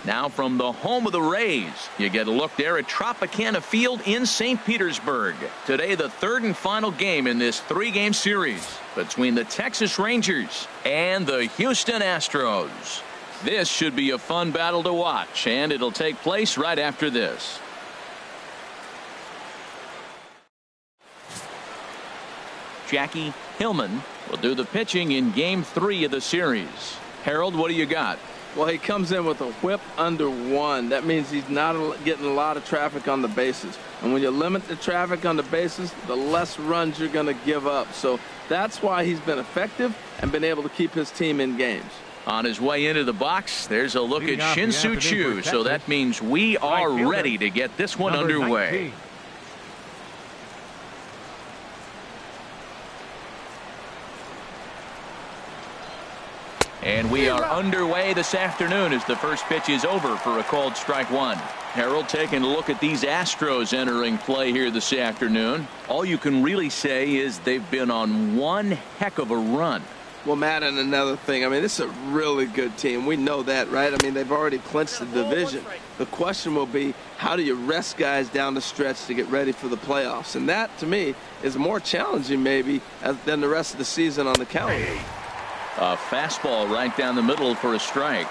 Now from the home of the Rays, you get a look there at Tropicana Field in St. Petersburg. Today, the third and final game in this three-game series between the Texas Rangers and the Houston Astros. This should be a fun battle to watch, and it'll take place right after this. Jackie Hillman will do the pitching in Game 3 of the series. Harold, what do you got? Well, he comes in with a whip under 1. That means he's not getting a lot of traffic on the bases. And when you limit the traffic on the bases, the less runs you're going to give up. So that's why he's been effective and been able to keep his team in games. On his way into the box, there's a look at Shin-Soo Choo. So that means we are ready to get this one underway. 19. And we are underway this afternoon as the first pitch is over for a called strike one. Harold, taking a look at these Astros entering play here this afternoon. All you can really say is they've been on one heck of a run. Well, Matt, and another thing, I mean, this is a really good team. We know that, right? I mean, they've already clinched the division. The question will be, how do you rest guys down the stretch to get ready for the playoffs? And that, to me, is more challenging maybe than the rest of the season on the calendar. A fastball right down the middle for a strike.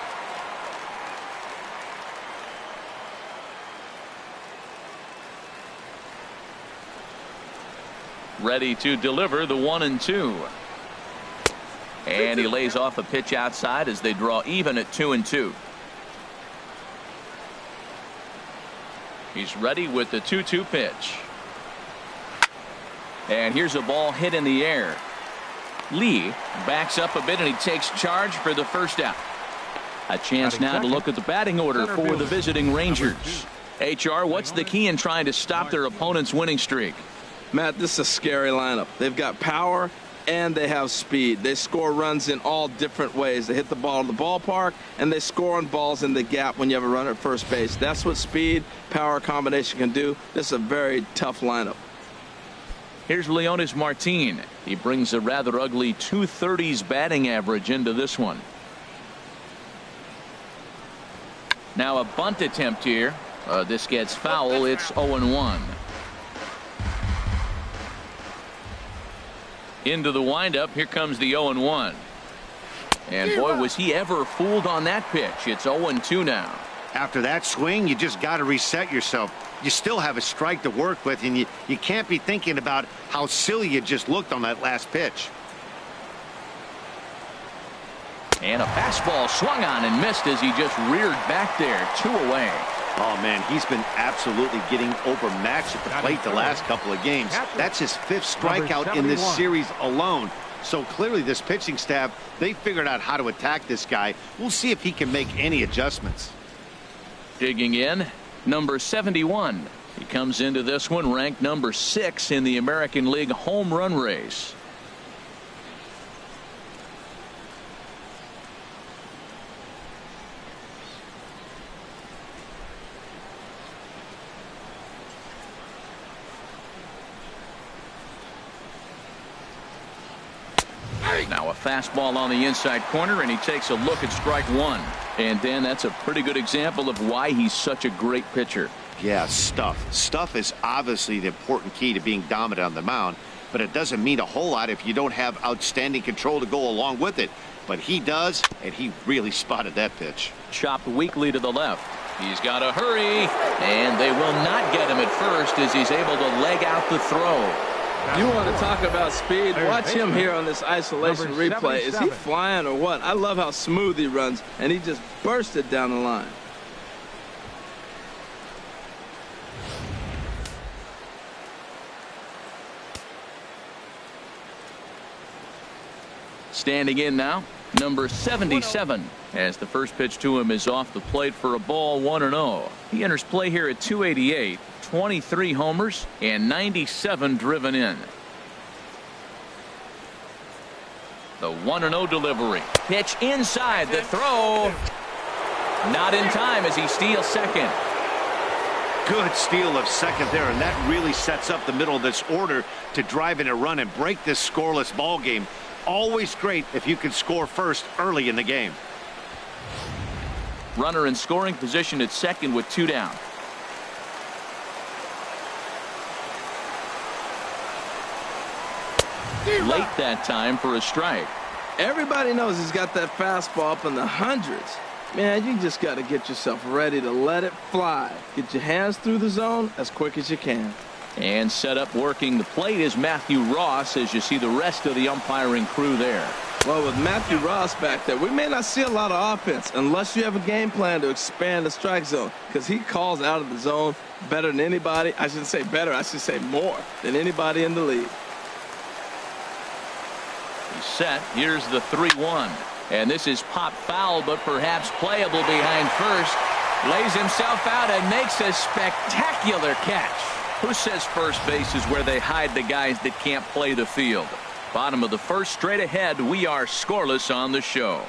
Ready to deliver the 1-2. And he lays off a pitch outside as they draw even at 2-2. He's ready with the 2-2 pitch. And here's a ball hit in the air. Lee backs up a bit and he takes charge for the first out. A chance now to look at the batting order for the visiting Rangers. HR, what's the key in trying to stop their opponent's winning streak? Matt, this is a scary lineup. They've got power and they have speed. They score runs in all different ways. They hit the ball in the ballpark and they score on balls in the gap when you have a runner at first base. That's what speed, power combination can do. This is a very tough lineup. Here's Leonis Martin. He brings a rather ugly 230s batting average into this one. Now a bunt attempt here. This gets foul. It's 0-1. Into the windup. Here comes the 0-1. And boy, was he ever fooled on that pitch. It's 0-2 now. After that swing, you just got to reset yourself. You still have a strike to work with, and you can't be thinking about how silly you just looked on that last pitch. And a fastball swung on and missed as he just reared back there. 2 away. Oh, man, he's been absolutely getting overmatched at the plate the last couple of games. That's his 5th strikeout in this series alone. So clearly this pitching staff, they figured out how to attack this guy. We'll see if he can make any adjustments. Digging in, number 71. He comes into this one ranked number 6 in the American League home run race. Now a fastball on the inside corner, and he takes a look at strike one. And Dan, that's a pretty good example of why he's such a great pitcher. Yeah, stuff is obviously the important key to being dominant on the mound, but it doesn't mean a whole lot if you don't have outstanding control to go along with it. But he does, and he really spotted that pitch. Chopped weakly to the left. He's got to hurry, and they will not get him at first as he's able to leg out the throw. You want to talk about speed? Watch him here on this isolation replay. Is he flying or what? I love how smooth he runs, and he just bursted down the line. Standing in now, number 77, as the first pitch to him is off the plate for a ball, 1-0. He enters play here at 288. 23 homers and 97 driven in. The 1-0 delivery. Pitch inside, the throw. Not in time as he steals second. Good steal of second there, and that really sets up the middle of this order to drive in a run and break this scoreless ball game. Always great if you can score first early in the game. Runner in scoring position at second with 2 down. Late that time for a strike. Everybody knows he's got that fastball up in the hundreds. Man, you just got to get yourself ready to let it fly. Get your hands through the zone as quick as you can. And set up working the plate is Matthew Ross as you see the rest of the umpiring crew there. Well, with Matthew Ross back there, we may not see a lot of offense unless you have a game plan to expand the strike zone, because he calls out of the zone better than anybody. I shouldn't say better, I should say more than anybody in the league. He's set. Here's the 3-1. And this is pop foul, but perhaps playable behind first. Lays himself out and makes a spectacular catch. Who says first base is where they hide the guys that can't play the field? Bottom of the first, straight ahead. We are scoreless on the show.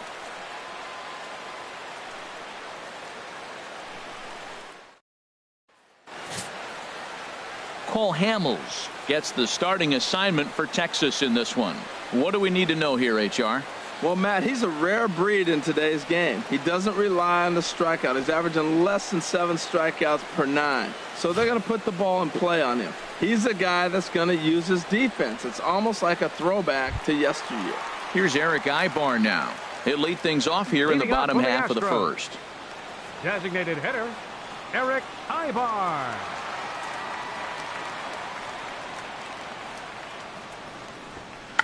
Cole Hamels gets the starting assignment for Texas in this one. What do we need to know here, HR? Well, Matt, he's a rare breed in today's game. He doesn't rely on the strikeout. He's averaging less than 7 strikeouts per 9. So they're going to put the ball in play on him. He's a guy that's going to use his defense. It's almost like a throwback to yesteryear. Here's Eric Ibar now. He'll lead things off here in the bottom half of the first. Designated hitter, Eric Ibar.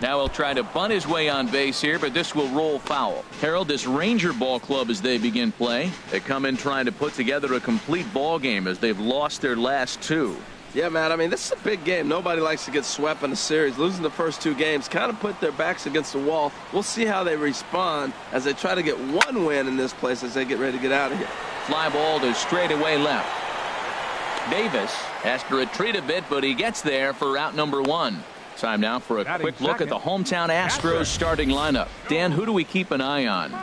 Now he'll try to bunt his way on base here, but this will roll foul. Harold, this Ranger ball club as they begin play. They come in trying to put together a complete ball game as they've lost their last 2. Yeah, Matt, I mean, this is a big game. Nobody likes to get swept in a series. Losing the first 2 games kind of put their backs against the wall. We'll see how they respond as they try to get 1 win in this place as they get ready to get out of here. Fly ball to straightaway left. Davis has to retreat a bit, but he gets there for out number 1. Time now for a quick look at the hometown Astros starting lineup. Dan, who do we keep an eye on?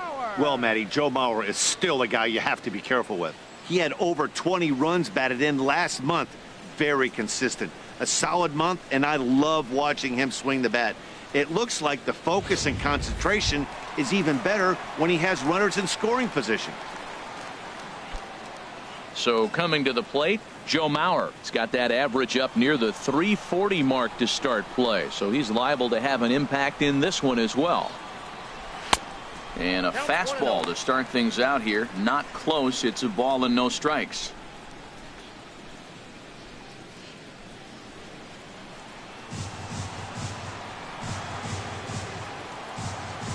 Well, Matty, Joe Mauer is still a guy you have to be careful with. He had over 20 runs batted in last month. Very consistent. A solid month, and I love watching him swing the bat. It looks like the focus and concentration is even better when he has runners in scoring position. So coming to the plate, Joe Mauer. He's got that average up near the 340 mark to start play, so he's liable to have an impact in this one as well. And a fastball to start things out here. Not close. It's a ball and no strikes.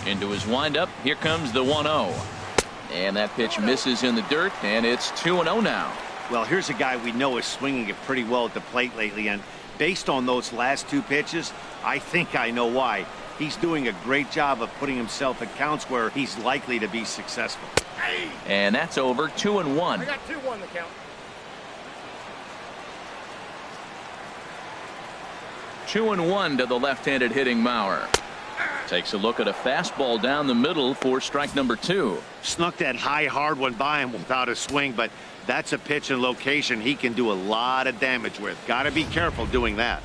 Into his windup. Here comes the 1-0. And that pitch misses in the dirt, and it's 2-0 now. Well, here's a guy we know is swinging it pretty well at the plate lately, and based on those last 2 pitches, I think I know why. He's doing a great job of putting himself at counts where he's likely to be successful. And that's over. 2-1. I got 2-1 the count. 2-1 to the left-handed hitting Mauer. Takes a look at a fastball down the middle for strike number 2. Snuck that high hard one by him without a swing, but that's a pitch and location he can do a lot of damage with. Got to be careful doing that.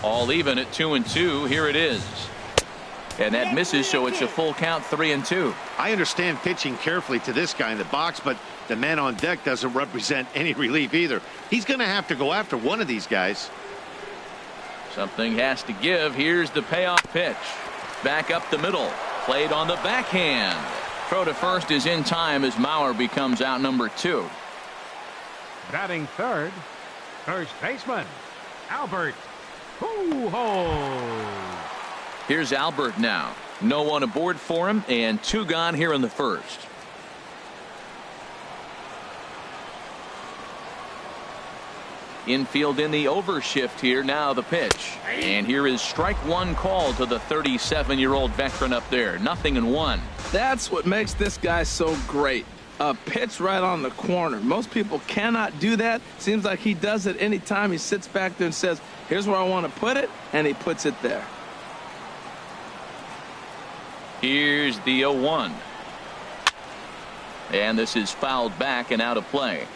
All even at 2-2. Here it is. And that misses, so it's a full count, 3-2. I understand pitching carefully to this guy in the box, but the man on deck doesn't represent any relief either. He's going to have to go after one of these guys. Something has to give. Here's the payoff pitch. Back up the middle. Played on the backhand. Throw to first is in time as Mauer becomes out number 2. Batting third, first baseman, Albert Pujols. Here's Albert now. No one aboard for him, and 2 gone here in the first. Infield in the overshift here. Now the pitch. And here is strike 1 call to the 37-year-old veteran up there. 0-1. That's what makes this guy so great. A pitch right on the corner. Most people cannot do that. Seems like he does it anytime he sits back there and says, here's where I want to put it, and he puts it there. Here's the 0-1. And this is fouled back and out of play.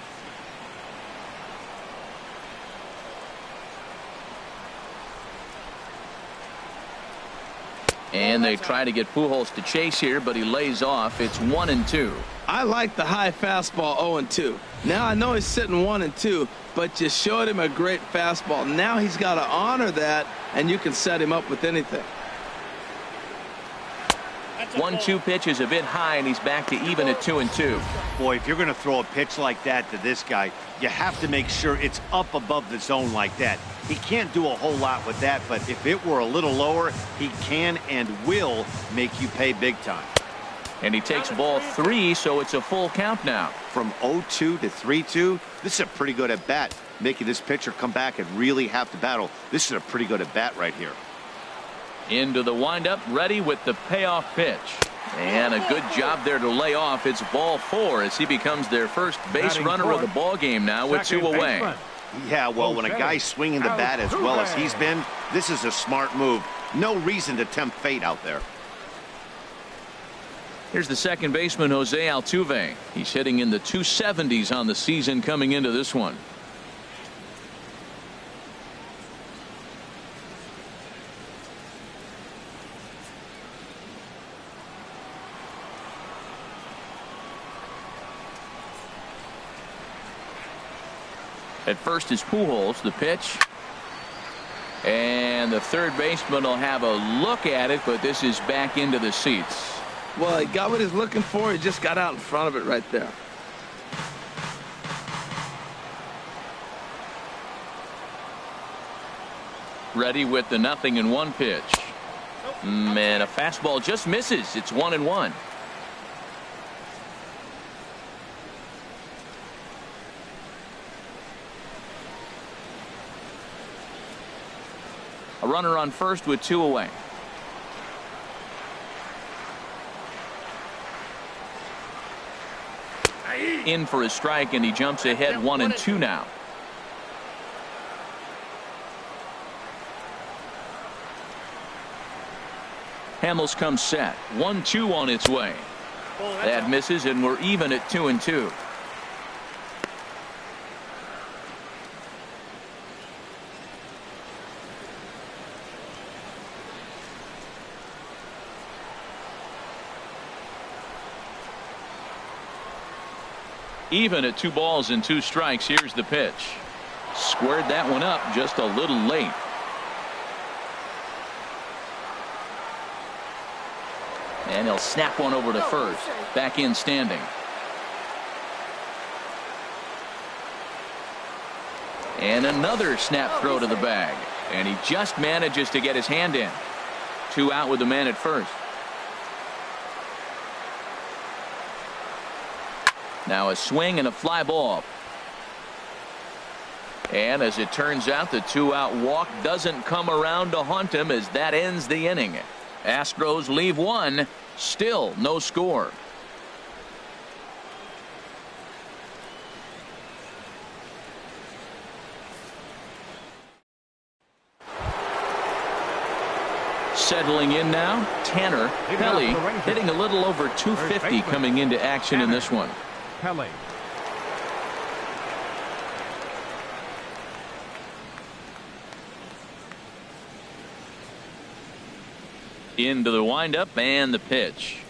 And they try to get Pujols to chase here, but he lays off. It's 1-2. I like the high fastball 0-2. Now I know he's sitting 1-2, but you showed him a great fastball. Now he's got to honor that, and you can set him up with anything. 1-2 pitch is a bit high, and he's back to even at 2-2. Boy, if you're going to throw a pitch like that to this guy, you have to make sure it's up above the zone like that. He can't do a whole lot with that, but if it were a little lower, he can and will make you pay big time. And he takes ball 3, so it's a full count now. From 0-2 to 3-2, this is a pretty good at bat, making this pitcher come back and really have to battle. This is a pretty good at bat right here. Into the windup, ready with the payoff pitch. And a good job there to lay off. It's ball 4 as he becomes their first base runner of the ball game now with 2 away. Yeah, well, when a guy's swinging the bat as well as he's been, this is a smart move. No reason to tempt fate out there. Here's the second baseman, Jose Altuve. He's hitting in the 270s on the season coming into this one. At first is Pujols, the pitch. And the third baseman will have a look at it, but this is back into the seats. Well, he got what he's looking for. He just got out in front of it right there. Ready with the 0-1 pitch. And a fastball just misses. It's 1-1. A runner on first with 2 away. In for a strike, and he jumps ahead 1-2 now. Hamels comes set. 1-2 on its way. That misses, and we're even at 2-2. Even at 2 balls and 2 strikes. Here's the pitch. Squared that one up just a little late. And he'll snap one over to first. Back in standing. And another snap throw to the bag. And he just manages to get his hand in. 2 out with the man at first. Now a swing and a fly ball. And as it turns out, the 2-out walk doesn't come around to haunt him as that ends the inning. Astros leave 1. Still no score. Settling in now, Tanner Pelly hitting a little over 250 coming into action in this one. Pelly. Into the windup and the pitch.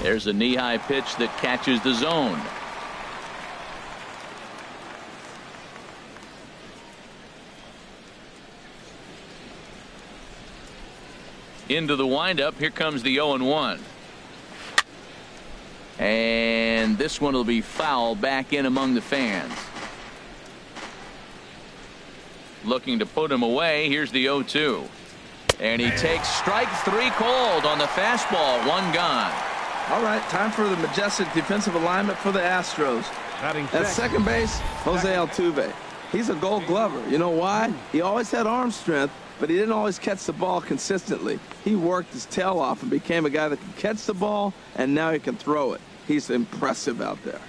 There's a knee-high pitch that catches the zone. Into the windup. Here comes the 0-1. And this one will be foul back in among the fans. Looking to put him away. Here's the 0-2. And he takes strike 3 called on the fastball. 1 gone. All right, time for the majestic defensive alignment for the Astros. At second base, Jose Altuve. He's a Gold Glover. You know why? He always had arm strength, but he didn't always catch the ball consistently. He worked his tail off and became a guy that can catch the ball, and now he can throw it. He's impressive out there.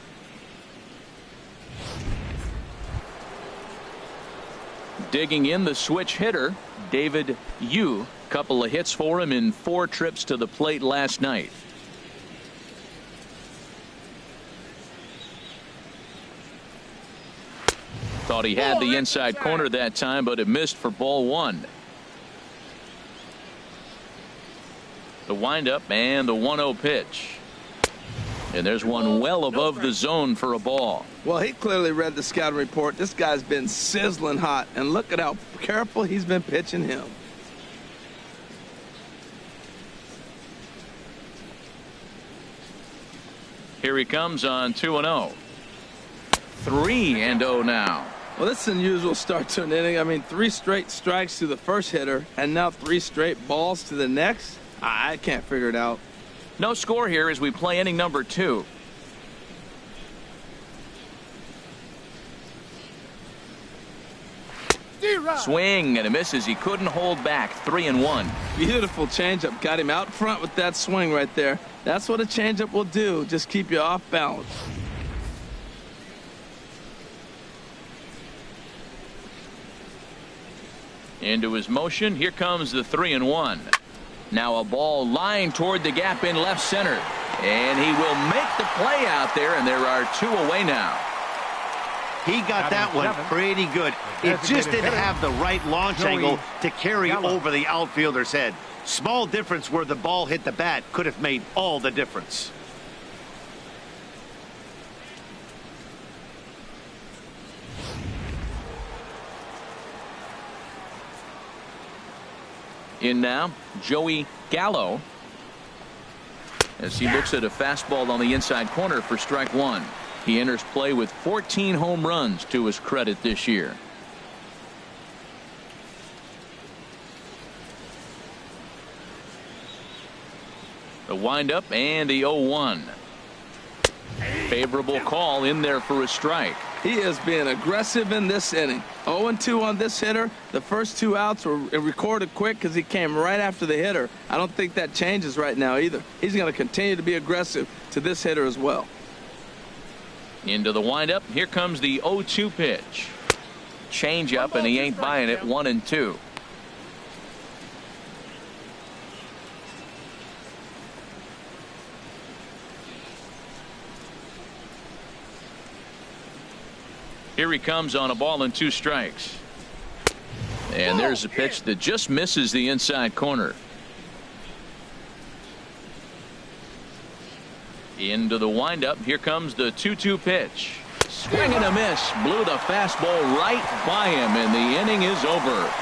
Digging in, the switch hitter, David Yu. Couple of hits for him in 4 trips to the plate last night. Thought he had the inside corner that time, but it missed for ball 1. The windup and the 1-0 pitch. And there's one well above the zone for a ball. Well, he clearly read the scouting report. This guy's been sizzling hot, and look at how careful he's been pitching him. Here he comes on 2-0. 3-0 now. Well, this is an unusual start to an inning. I mean, 3 straight strikes to the first hitter, and now 3 straight balls to the next. I can't figure it out. No score here as we play inning number 2. Swing and a miss as he couldn't hold back. 3-1. Beautiful changeup. Got him out front with that swing right there. That's what a changeup will do. Just keep you off balance. Into his motion. Here comes the 3-1. Now a ball lined toward the gap in left center. And he will make the play out there, and there are 2 away now. He got that one pretty good. It just didn't have the right launch angle to carry over the outfielder's head. Small difference where the ball hit the bat could have made all the difference. In now, Joey Gallo, as he looks at a fastball on the inside corner for strike 1. He enters play with 14 home runs to his credit this year. The windup and the 0-1. Favorable call in there for a strike. He is being aggressive in this inning. 0-2 on this hitter. The first 2 outs were recorded quick because he came right after the hitter. I don't think that changes right now either. He's going to continue to be aggressive to this hitter as well. Into the windup. Here comes the 0-2 pitch. Change up, and he ain't buying it. 1-2. Here he comes on a ball and 2 strikes. And there's a pitch that just misses the inside corner. Into the windup. Here comes the 2-2 pitch. Swing and a miss. Blew the fastball right by him, and the inning is over.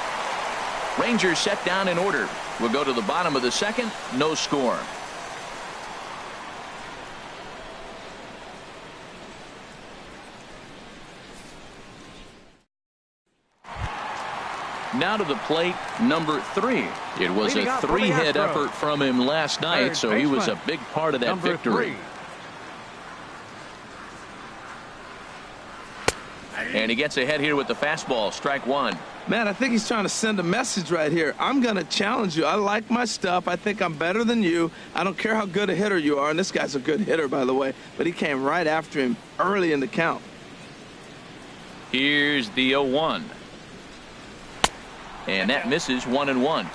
Rangers set down in order. We'll go to the bottom of the second. No score. Now to the plate, number 3. It was a 3-hit effort from him last night, so he was a big part of that victory. And he gets ahead here with the fastball. Strike 1. Man, I think he's trying to send a message right here. I'm going to challenge you. I like my stuff. I think I'm better than you. I don't care how good a hitter you are. And this guy's a good hitter, by the way. But he came right after him early in the count. Here's the 0-1. And that misses. 1-1.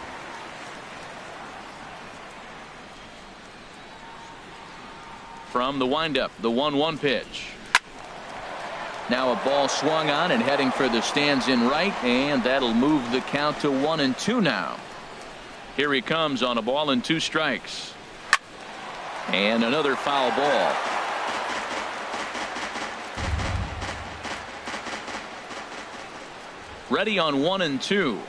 From the windup, the 1-1 pitch. Now a ball swung on and heading for the stands in right, and that'll move the count to 1-2 now. Here he comes on a ball and 2 strikes. And another foul ball. Ready on 1-2.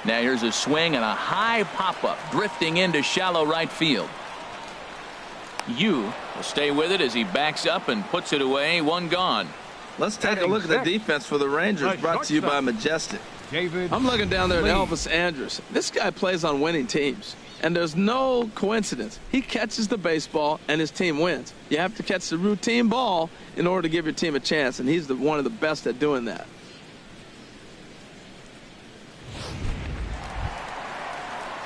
Now here's a swing and a high pop-up drifting into shallow right field. Yu will stay with it as he backs up and puts it away. 1 gone. Let's take a look at the defense for the Rangers, brought to you by Majestic. I'm looking down there at Elvis Andrus. This guy plays on winning teams, and there's no coincidence. He catches the baseball and his team wins. You have to catch the routine ball in order to give your team a chance, and he's one of the best at doing that.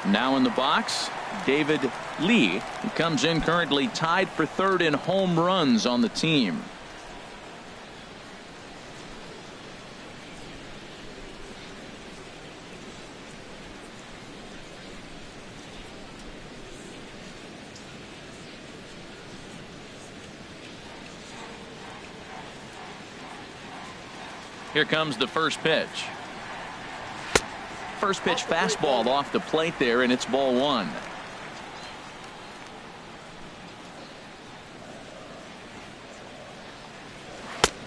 Now in the box, David Lee, who comes in currently tied for 3rd in home runs on the team. Here comes the first pitch. First pitch fastball off the plate there, and it's ball one.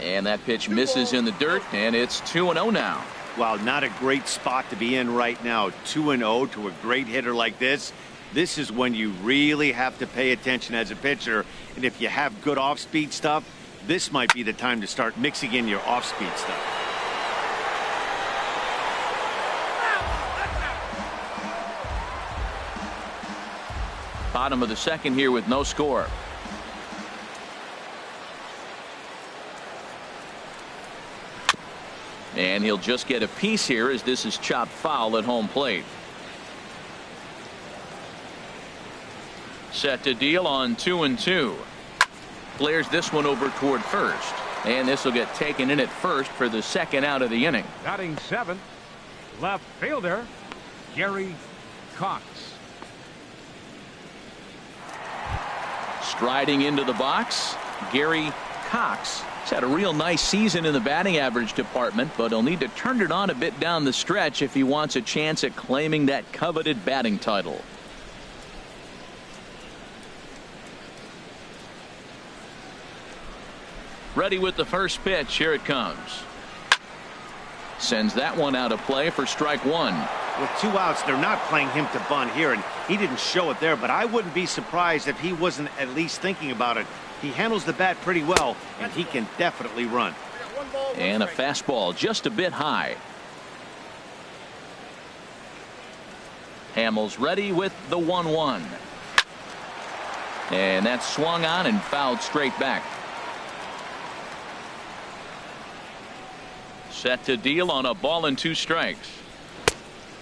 And that pitch misses in the dirt, and it's 2-0 now. Wow, not a great spot to be in right now. 2-0 to a great hitter like this. This is when you really have to pay attention as a pitcher. And if you have good off-speed stuff, this might be the time to start mixing in your off-speed stuff. Bottom of the second here with no score. And he'll just get a piece here as this is chopped foul at home plate. Set to deal on 2-2. Flares this one over toward first. And this will get taken in at first for the second out of the inning. Batting seventh, left fielder, Gary Cox. Striding into the box, Gary Cox. He's had a real nice season in the batting average department, but he'll need to turn it on a bit down the stretch if he wants a chance at claiming that coveted batting title. Ready with the first pitch. Here it comes. Sends that one out of play for strike one. With 2 outs, they're not playing him to bunt here, and he didn't show it there, but I wouldn't be surprised if he wasn't at least thinking about it. He handles the bat pretty well, and he can definitely run. And a fastball just a bit high. Hamels ready with the 1-1. And that's swung on and fouled straight back. Set to deal on a ball and 2 strikes.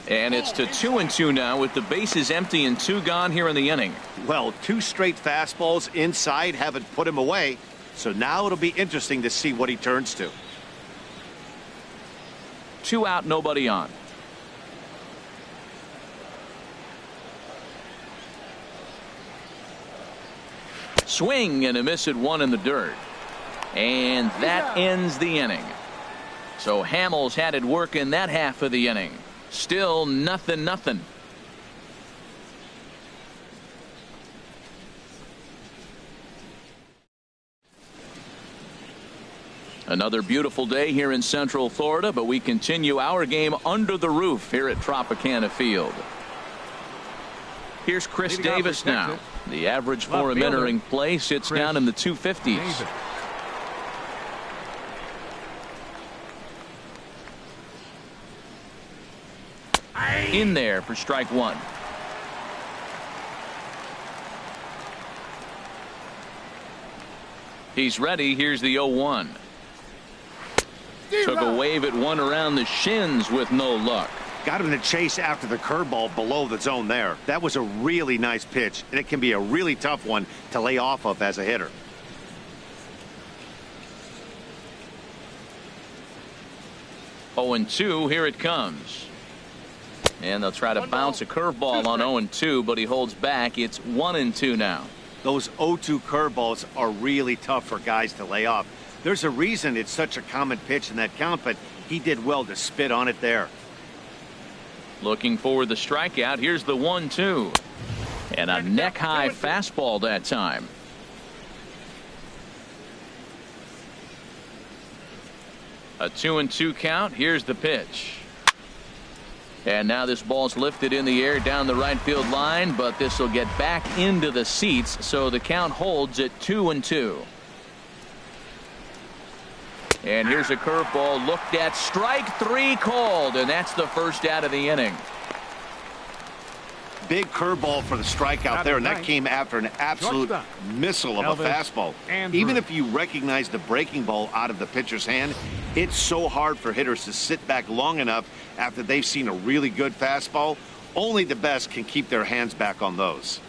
And it's to 2-2 now with the bases empty and 2 gone here in the inning. Well, 2 straight fastballs inside haven't put him away. So now it'll be interesting to see what he turns to. 2 out, nobody on. Swing and a miss at 1 in the dirt. And that ends the inning. So Hamels had it work in that half of the inning. Still nothing. Another beautiful day here in Central Florida, but we continue our game under the roof here at Tropicana Field. Here's Chris Davis now. The average for him entering play sits down in the 250s. In there for strike one. He's ready. Here's the 0-1. Took a wave at one around the shins with no luck. Got him to chase after the curveball below the zone there. That was a really nice pitch, and it can be a really tough one to lay off of as a hitter. Oh, 0-2. Here it comes. And they'll try to bounce a curveball on 0-2, but he holds back. It's 1-2 now. Those 0-2 curveballs are really tough for guys to lay off. There's a reason it's such a common pitch in that count, but he did well to spit on it there. Looking for the strikeout. Here's the 1-2. And a neck-high fastball that time. A 2-2 count. Here's the pitch. And now this ball's lifted in the air down the right field line, but this will get back into the seats, so the count holds at 2-2. And here's a curveball looked at. Strike 3 called, and that's the first out of the inning. Big curveball for the strikeout there, and that came after an absolute missile of a fastball. Even if you recognize the breaking ball out of the pitcher's hand, it's so hard for hitters to sit back long enough after they've seen a really good fastball. Only the best can keep their hands back on those.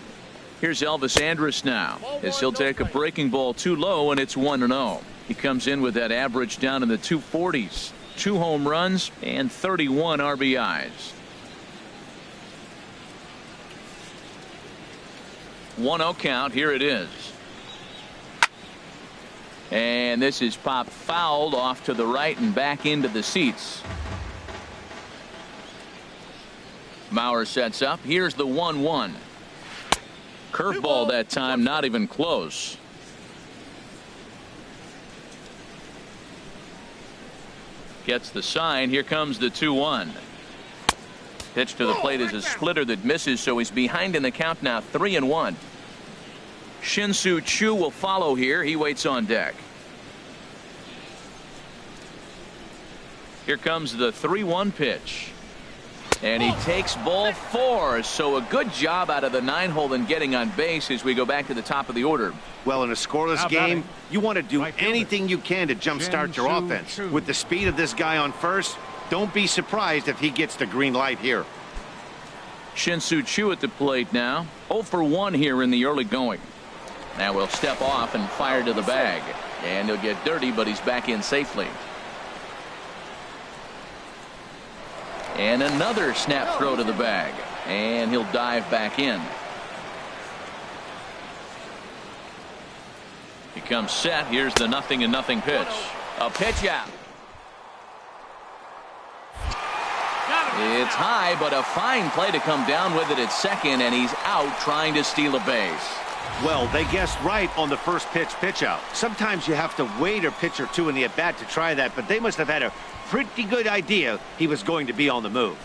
Here's Elvis Andrus now, as he'll take a breaking ball too low, and it's 1-0. He comes in with that average down in the 240s. 2 home runs and 31 RBIs. 1-0 count. Here it is. And this is popped fouled off to the right and back into the seats. Mauer sets up. Here's the 1-1. Curveball that time, not even close. Gets the sign. Here comes the 2-1. Pitch to the plate is a splitter that misses, so he's behind in the count now, 3-1. Shin-Soo Choo will follow here. He waits on deck. Here comes the 3-1 pitch. And he takes ball 4. So a good job out of the 9-hole in getting on base as we go back to the top of the order. Well, in a scoreless game, you want to do anything you can to jumpstart your offense. With the speed of this guy on first, don't be surprised if he gets the green light here. Shin-Soo Choo at the plate now. 0 for 1 here in the early going. Now we'll step off and fire to the bag. And he'll get dirty, but he's back in safely. And another snap throw to the bag. And he'll dive back in. He comes set. Here's the 0-0 pitch. A pitch out. It's high, but a fine play to come down with it at second, and he's out trying to steal a base. Well, they guessed right on the first pitch out. Sometimes you have to wait a pitch or two in the at-bat to try that, but they must have had a pretty good idea he was going to be on the move.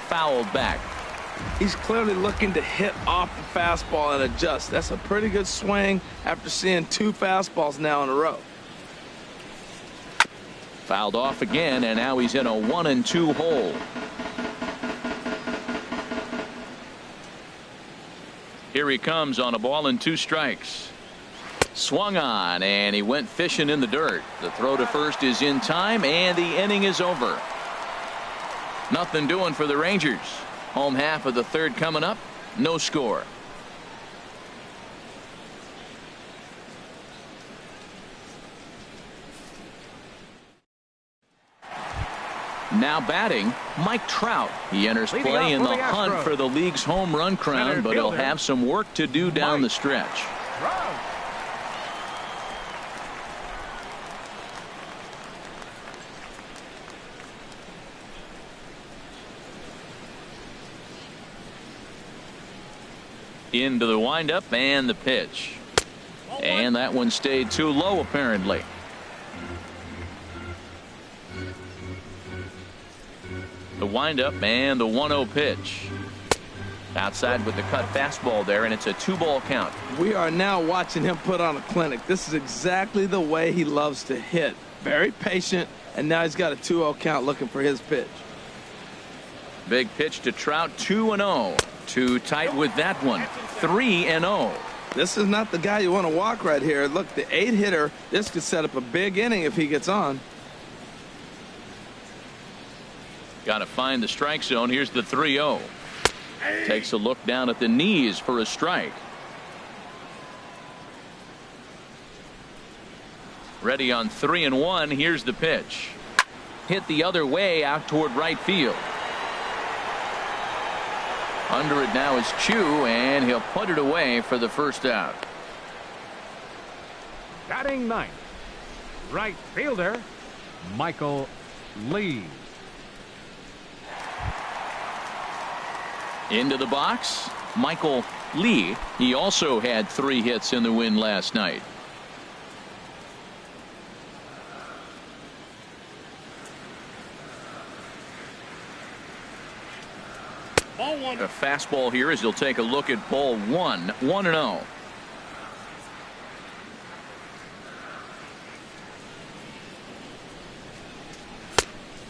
Fouled back. He's clearly looking to hit off the fastball and adjust. That's a pretty good swing after seeing 2 fastballs now in a row. Fouled off again, and now he's in a 1-2 hole. Here he comes on a ball and 2 strikes. Swung on, and he went fishing in the dirt. The throw to first is in time, and the inning is over. Nothing doing for the Rangers. Home half of the third coming up. No score. Now batting, Mike Trout. He enters play in the hunt for the league's home run crown, but he'll have some work to do down the stretch. Into the windup and the pitch. And that one stayed too low, apparently. The windup and the 1-0 pitch. Outside with the cut fastball there, and it's a 2-ball count. We are now watching him put on a clinic. This is exactly the way he loves to hit. Very patient, and now he's got a 2-0 count looking for his pitch. Big pitch to Trout, 2-0. Too tight with that one. 3-0. This is not the guy you want to walk right here. Look, the 8-hitter, this could set up a big inning if he gets on. Got to find the strike zone. Here's the 3-0. Takes a look down at the knees for a strike. Ready on 3-1. Here's the pitch. Hit the other way out toward right field. Under it now is Choo, and he'll put it away for the first out. Batting ninth, right fielder, Michael Lee. Into the box, Michael Lee. He also had 3 hits in the win last night. A fastball here as he'll take a look at ball 1. 1-0.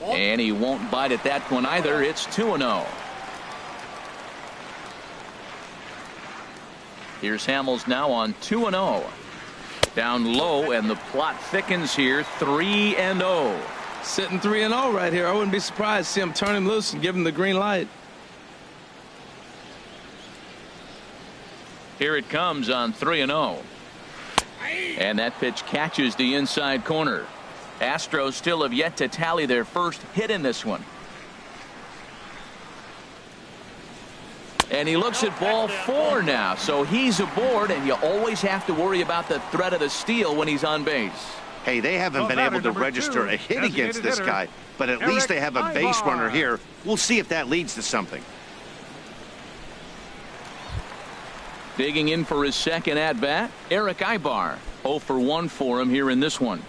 And he won't bite at that one either. It's 2-0. Here's Hamels now on 2-0. Down low, and the plot thickens here. 3-0. Sitting 3-0 right here. I wouldn't be surprised to see him turn him loose and give him the green light. Here it comes on 3-0. And that pitch catches the inside corner. Astros still have yet to tally their first hit in this one. And he looks at ball 4 now, so he's aboard, and you always have to worry about the threat of the steal when he's on base. Hey, they haven't been able to register a hit against this guy, but at least they have a base runner here. We'll see if that leads to something. Digging in for his second at-bat, Eric Ibar. 0 for 1 for him here in this one.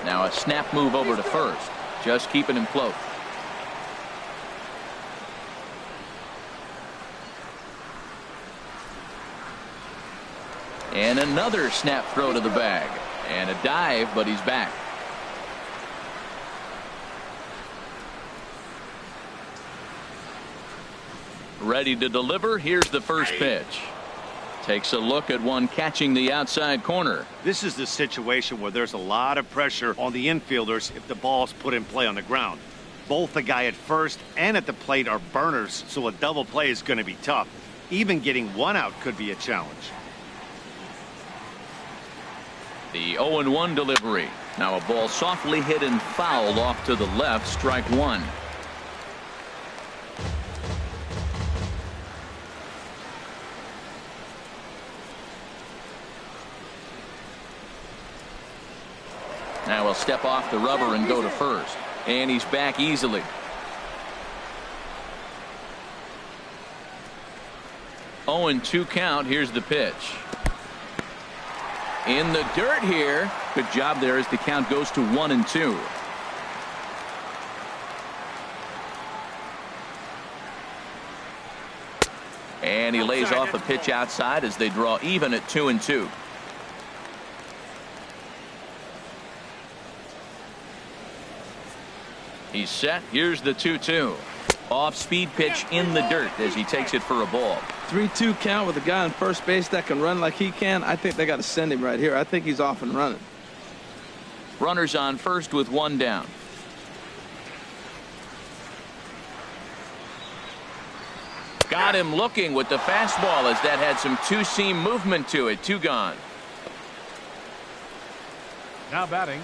Now a snap move over to first. Just keeping him close. And another snap throw to the bag. And a dive, but he's back. Ready to deliver. Here's the first pitch. Takes a look at one catching the outside corner. This is the situation where there's a lot of pressure on the infielders if the ball's put in play on the ground. Both the guy at first and at the plate are burners, so a double play is going to be tough. Even getting one out could be a challenge. The 0-1 delivery. Now a ball softly hit and fouled off to the left. Strike one. Now he'll step off the rubber and go to first. And he's back easily. 0-2 count. Here's the pitch. In the dirt here. Good job there as the count goes to 1-2. And he lays off a pitch outside as they draw even at 2-2. He's set. Here's the 2-2. Off-speed pitch in the dirt as he takes it for a ball. 3-2 count with a guy on first base that can run like he can. I think they got to send him right here. I think he's off and running. Runners on first with one down. Got him looking with the fastball as that had some two-seam movement to it. 2 gone. Now batting,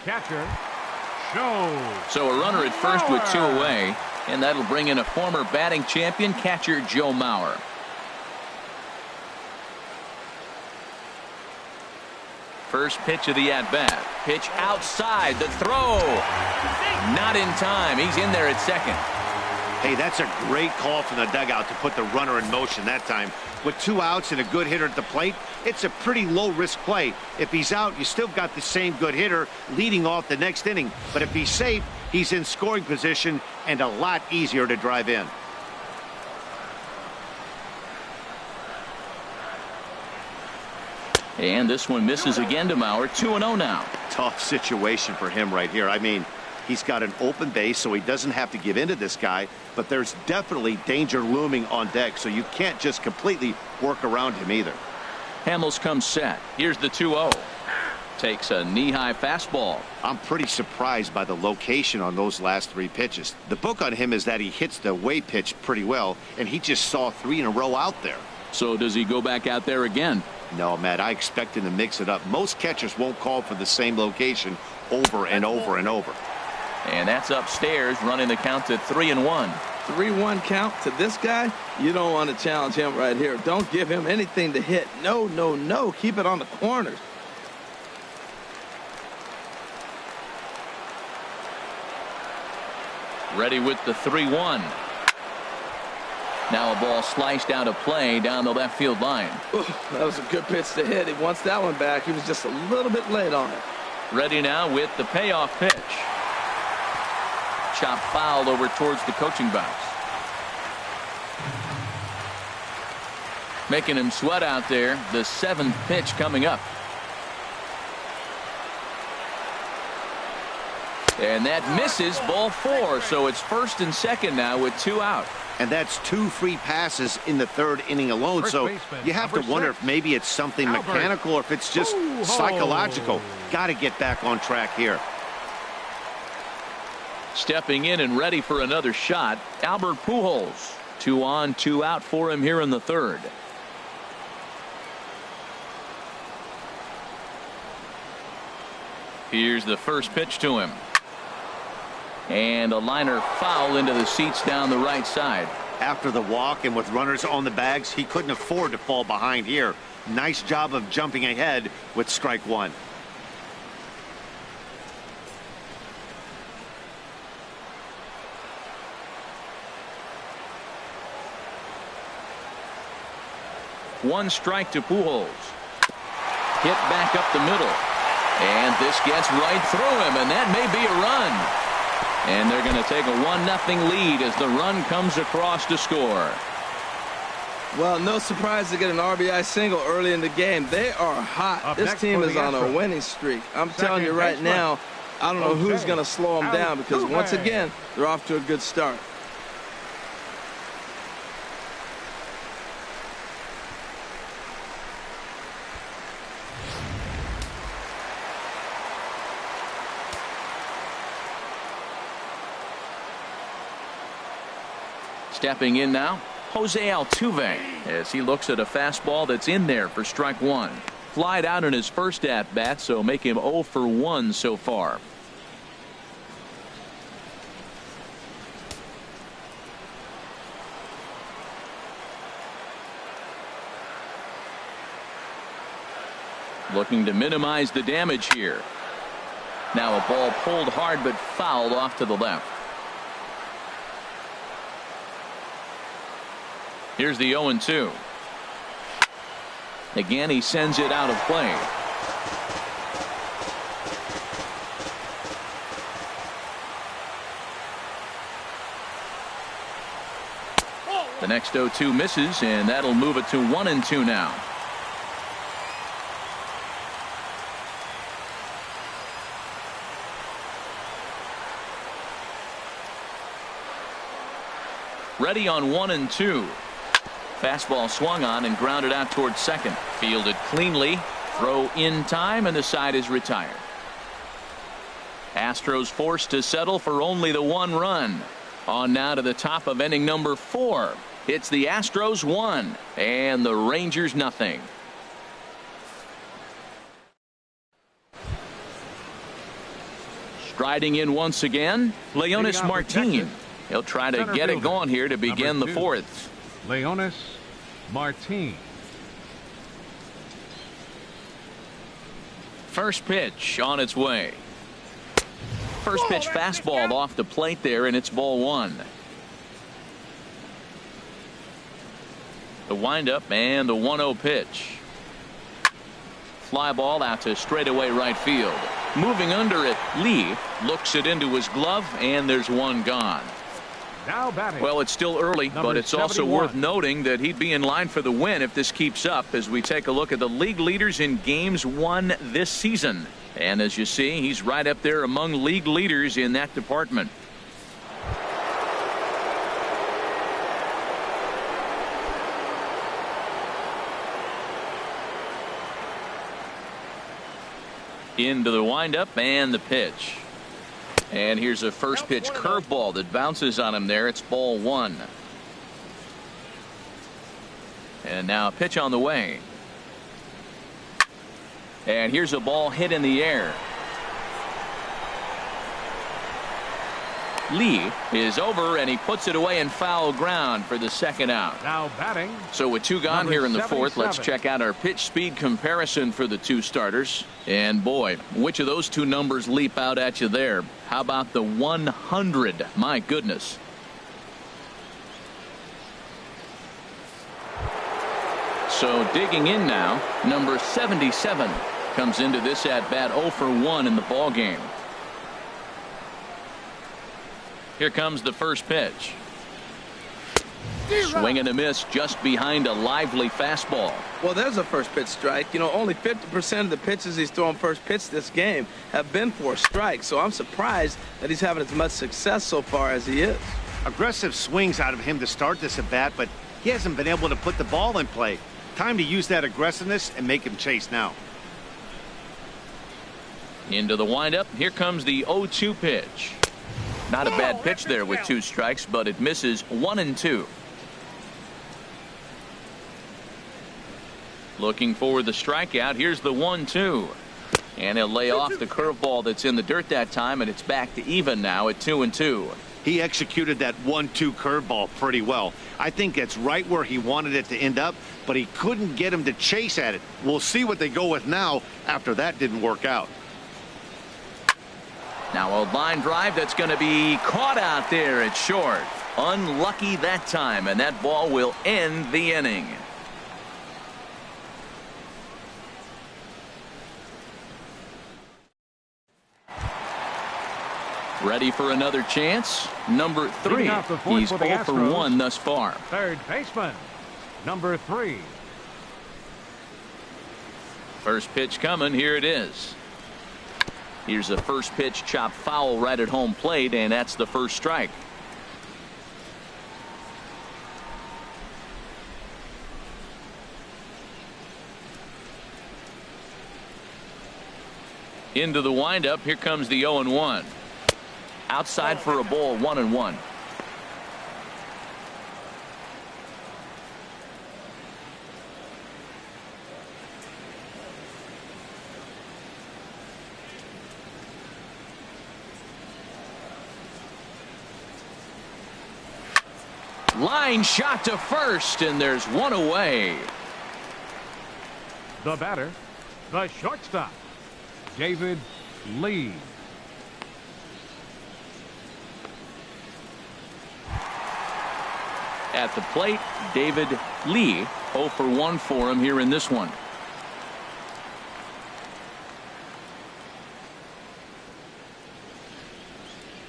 catcher. So a runner at first with 2 away, and that'll bring in a former batting champion, catcher Joe Mauer. First pitch of the at-bat. Pitch outside. The throw. Not in time. He's in there at second. Hey, that's a great call from the dugout to put the runner in motion that time. With 2 outs and a good hitter at the plate, it's a pretty low-risk play. If he's out, you still got the same good hitter leading off the next inning. But if he's safe, he's in scoring position and a lot easier to drive in. And this one misses again to Mauer. 2-0 now. Tough situation for him right here. I mean, he's got an open base, so he doesn't have to give in to this guy, but there's definitely danger looming on deck, so you can't just completely work around him either. Hamels comes set. Here's the 2-0. Takes a knee-high fastball. I'm pretty surprised by the location on those last 3 pitches. The book on him is that he hits the way pitch pretty well, and he just saw 3 in a row out there. So does he go back out there again? No, Matt, I expect him to mix it up. Most catchers won't call for the same location over and over and over. And that's upstairs, running the count to 3-1. 3-1 count to this guy. You don't want to challenge him right here. Don't give him anything to hit. No, no, no. Keep it on the corners. Ready with the 3-1. Now a ball sliced out of play down the left field line. Ooh, that was a good pitch to hit. He wants that one back. He was just a little bit late on it. Ready now with the payoff pitch. Chop foul over towards the coaching box. Making him sweat out there. The 7th pitch coming up. And that misses. Ball 4. So it's first and second now with 2 out. And that's 2 free passes in the 3rd inning alone. First so baseman, you have to wonder if maybe it's something mechanical or if it's just psychological. Got to get back on track here. Stepping in and ready for another shot, Albert Pujols. 2 on, 2 out for him here in the 3rd. Here's the first pitch to him. And a liner foul into the seats down the right side. After the walk and with runners on the bags, he couldn't afford to fall behind here. Nice job of jumping ahead with strike one. One strike to Pujols. Hit back up the middle. And this gets right through him, and that may be a run. And they're going to take a 1-0 lead as the run comes across to score. Well, no surprise to get an RBI single early in the game. They are hot. This team is on a winning streak. I'm telling you right now, I don't know who's going to slow them down because once again, they're off to a good start. Stepping in now, Jose Altuve, as he looks at a fastball that's in there for strike one. Flied out in his first at-bat, so make him 0 for 1 so far. Looking to minimize the damage here. Now a ball pulled hard but fouled off to the left. Here's the 0-2. Again, he sends it out of play. The next 0-2 misses, and that'll move it to 1-2 now. Ready on 1-2. Fastball swung on and grounded out towards second. Fielded cleanly. Throw in time, and the side is retired. Astros forced to settle for only the 1 run. On now to the top of inning number 4. It's the Astros 1 and the Rangers nothing. Striding in once again, Leonis Martin. He'll try to get it going here to begin the 4th. Leonis Martin. First pitch on its way. First pitch fastball off the plate there, and it's ball 1. The windup and the 1-0 pitch. Fly ball out to straightaway right field. Moving under it, Lee looks it into his glove, and there's one gone. Now batting. Well, it's still early, but it's also 71. worth noting that he'd be in line for the win if this keeps up as we take a look at the league leaders in games won this season. And as you see, he's right up there among league leaders in that department. Into the windup and the pitch. And here's a first pitch curveball that bounces on him there. It's ball 1. And now a pitch on the way. And here's a ball hit in the air. Lee is over, and he puts it away in foul ground for the second out. Now batting. So with 2 gone here in the 4th, let's 77. check out our pitch speed comparison for the 2 starters. And boy, which of those 2 numbers leap out at you there? How about the 100? My goodness. So digging in now, number 77 comes into this at bat 0 for 1 in the ball game. Here comes the first pitch. Swing and a miss just behind a lively fastball. Well, there's a first pitch strike. You know, only 50% of the pitches he's thrown first pitch this game have been for strikes. So I'm surprised that he's having as much success so far as he is. Aggressive swings out of him to start this at bat, but he hasn't been able to put the ball in play. Time to use that aggressiveness and make him chase now. Into the windup. Here comes the 0-2 pitch. Not a bad pitch there with 2 strikes, but it misses 1-2. Looking for the strikeout. Here's the 1-2. And he'll lay off the curveball that's in the dirt that time, and it's back to even now at 2-2. He executed that 1-2 curveball pretty well. I think that's right where he wanted it to end up, but he couldn't get him to chase at it. We'll see what they go with now after that didn't work out. Now a line drive that's going to be caught out there at short. Unlucky that time, and that ball will end the inning. Ready for another chance? Number 3. He's 0 for 1 thus far. Third baseman, number 3. First pitch coming. Here it is. Here's the first pitch, chopped foul right at home plate, and that's the first strike. Into the windup. Here comes the 0-1. Outside for a ball, 1-1. Line shot to first, and there's one away. The batter, the shortstop, David Lee. At the plate, David Lee. 0 for 1 for him here in this one.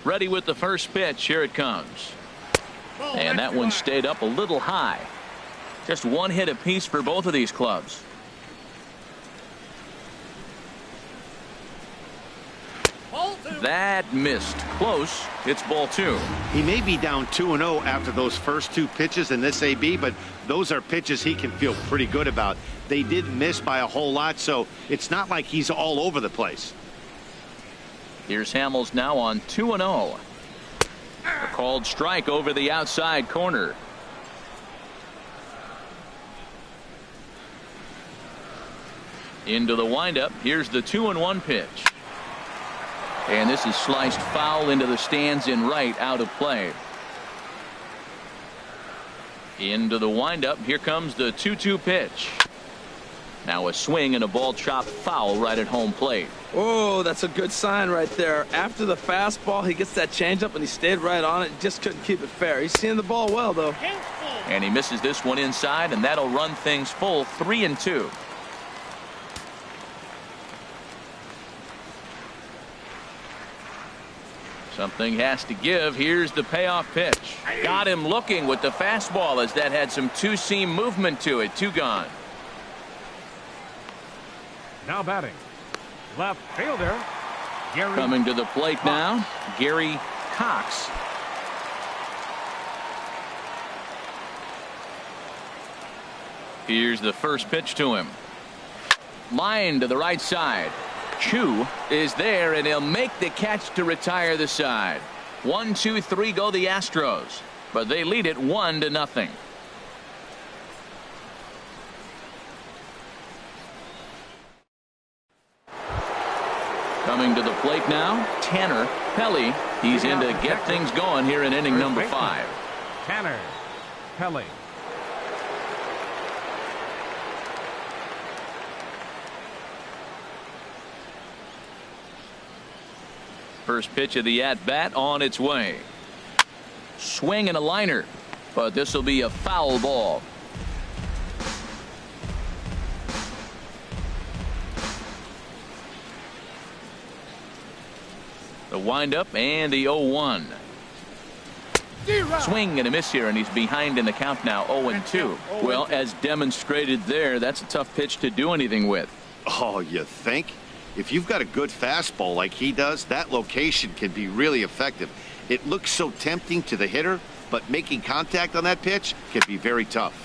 Ready with the first pitch. Here it comes. And that one stayed up a little high. Just one hit apiece for both of these clubs. That missed. Close. It's ball 2. He may be down 2-0 after those first 2 pitches in this AB, but those are pitches he can feel pretty good about. They did miss by a whole lot, so it's not like he's all over the place. Here's Hamels now on 2-0. A called strike over the outside corner. Into the windup. Here's the 2-1 pitch. And this is sliced foul into the stands in right, out of play. Into the windup. Here comes the 2-2 pitch. Now a swing and a ball chopped foul right at home plate. Oh, that's a good sign right there. After the fastball, he gets that changeup, and he stayed right on it. Just couldn't keep it fair. He's seeing the ball well, though. And he misses this one inside, and that'll run things full 3-2. Something has to give. Here's the payoff pitch. Got him looking with the fastball, as that had some two-seam movement to it. 2 gone. Now batting, left fielder, Gary. Coming to the plate now, Gary Cox. Here's the first pitch to him. Line to the right side. Chu is there, and he'll make the catch to retire the side. 1, 2, 3 go the Astros, but they lead it 1-0. Coming to the plate now, Tanner Pelly. He's in to get things going here in inning number 5. Tanner Pelly. First pitch of the at-bat on its way. Swing and a liner, but this will be a foul ball. The windup and the 0-1. Swing and a miss here, and he's behind in the count now, 0-2. Well, as demonstrated there, that's a tough pitch to do anything with. Oh, you think? If you've got a good fastball like he does, that location can be really effective. It looks so tempting to the hitter, but making contact on that pitch can be very tough.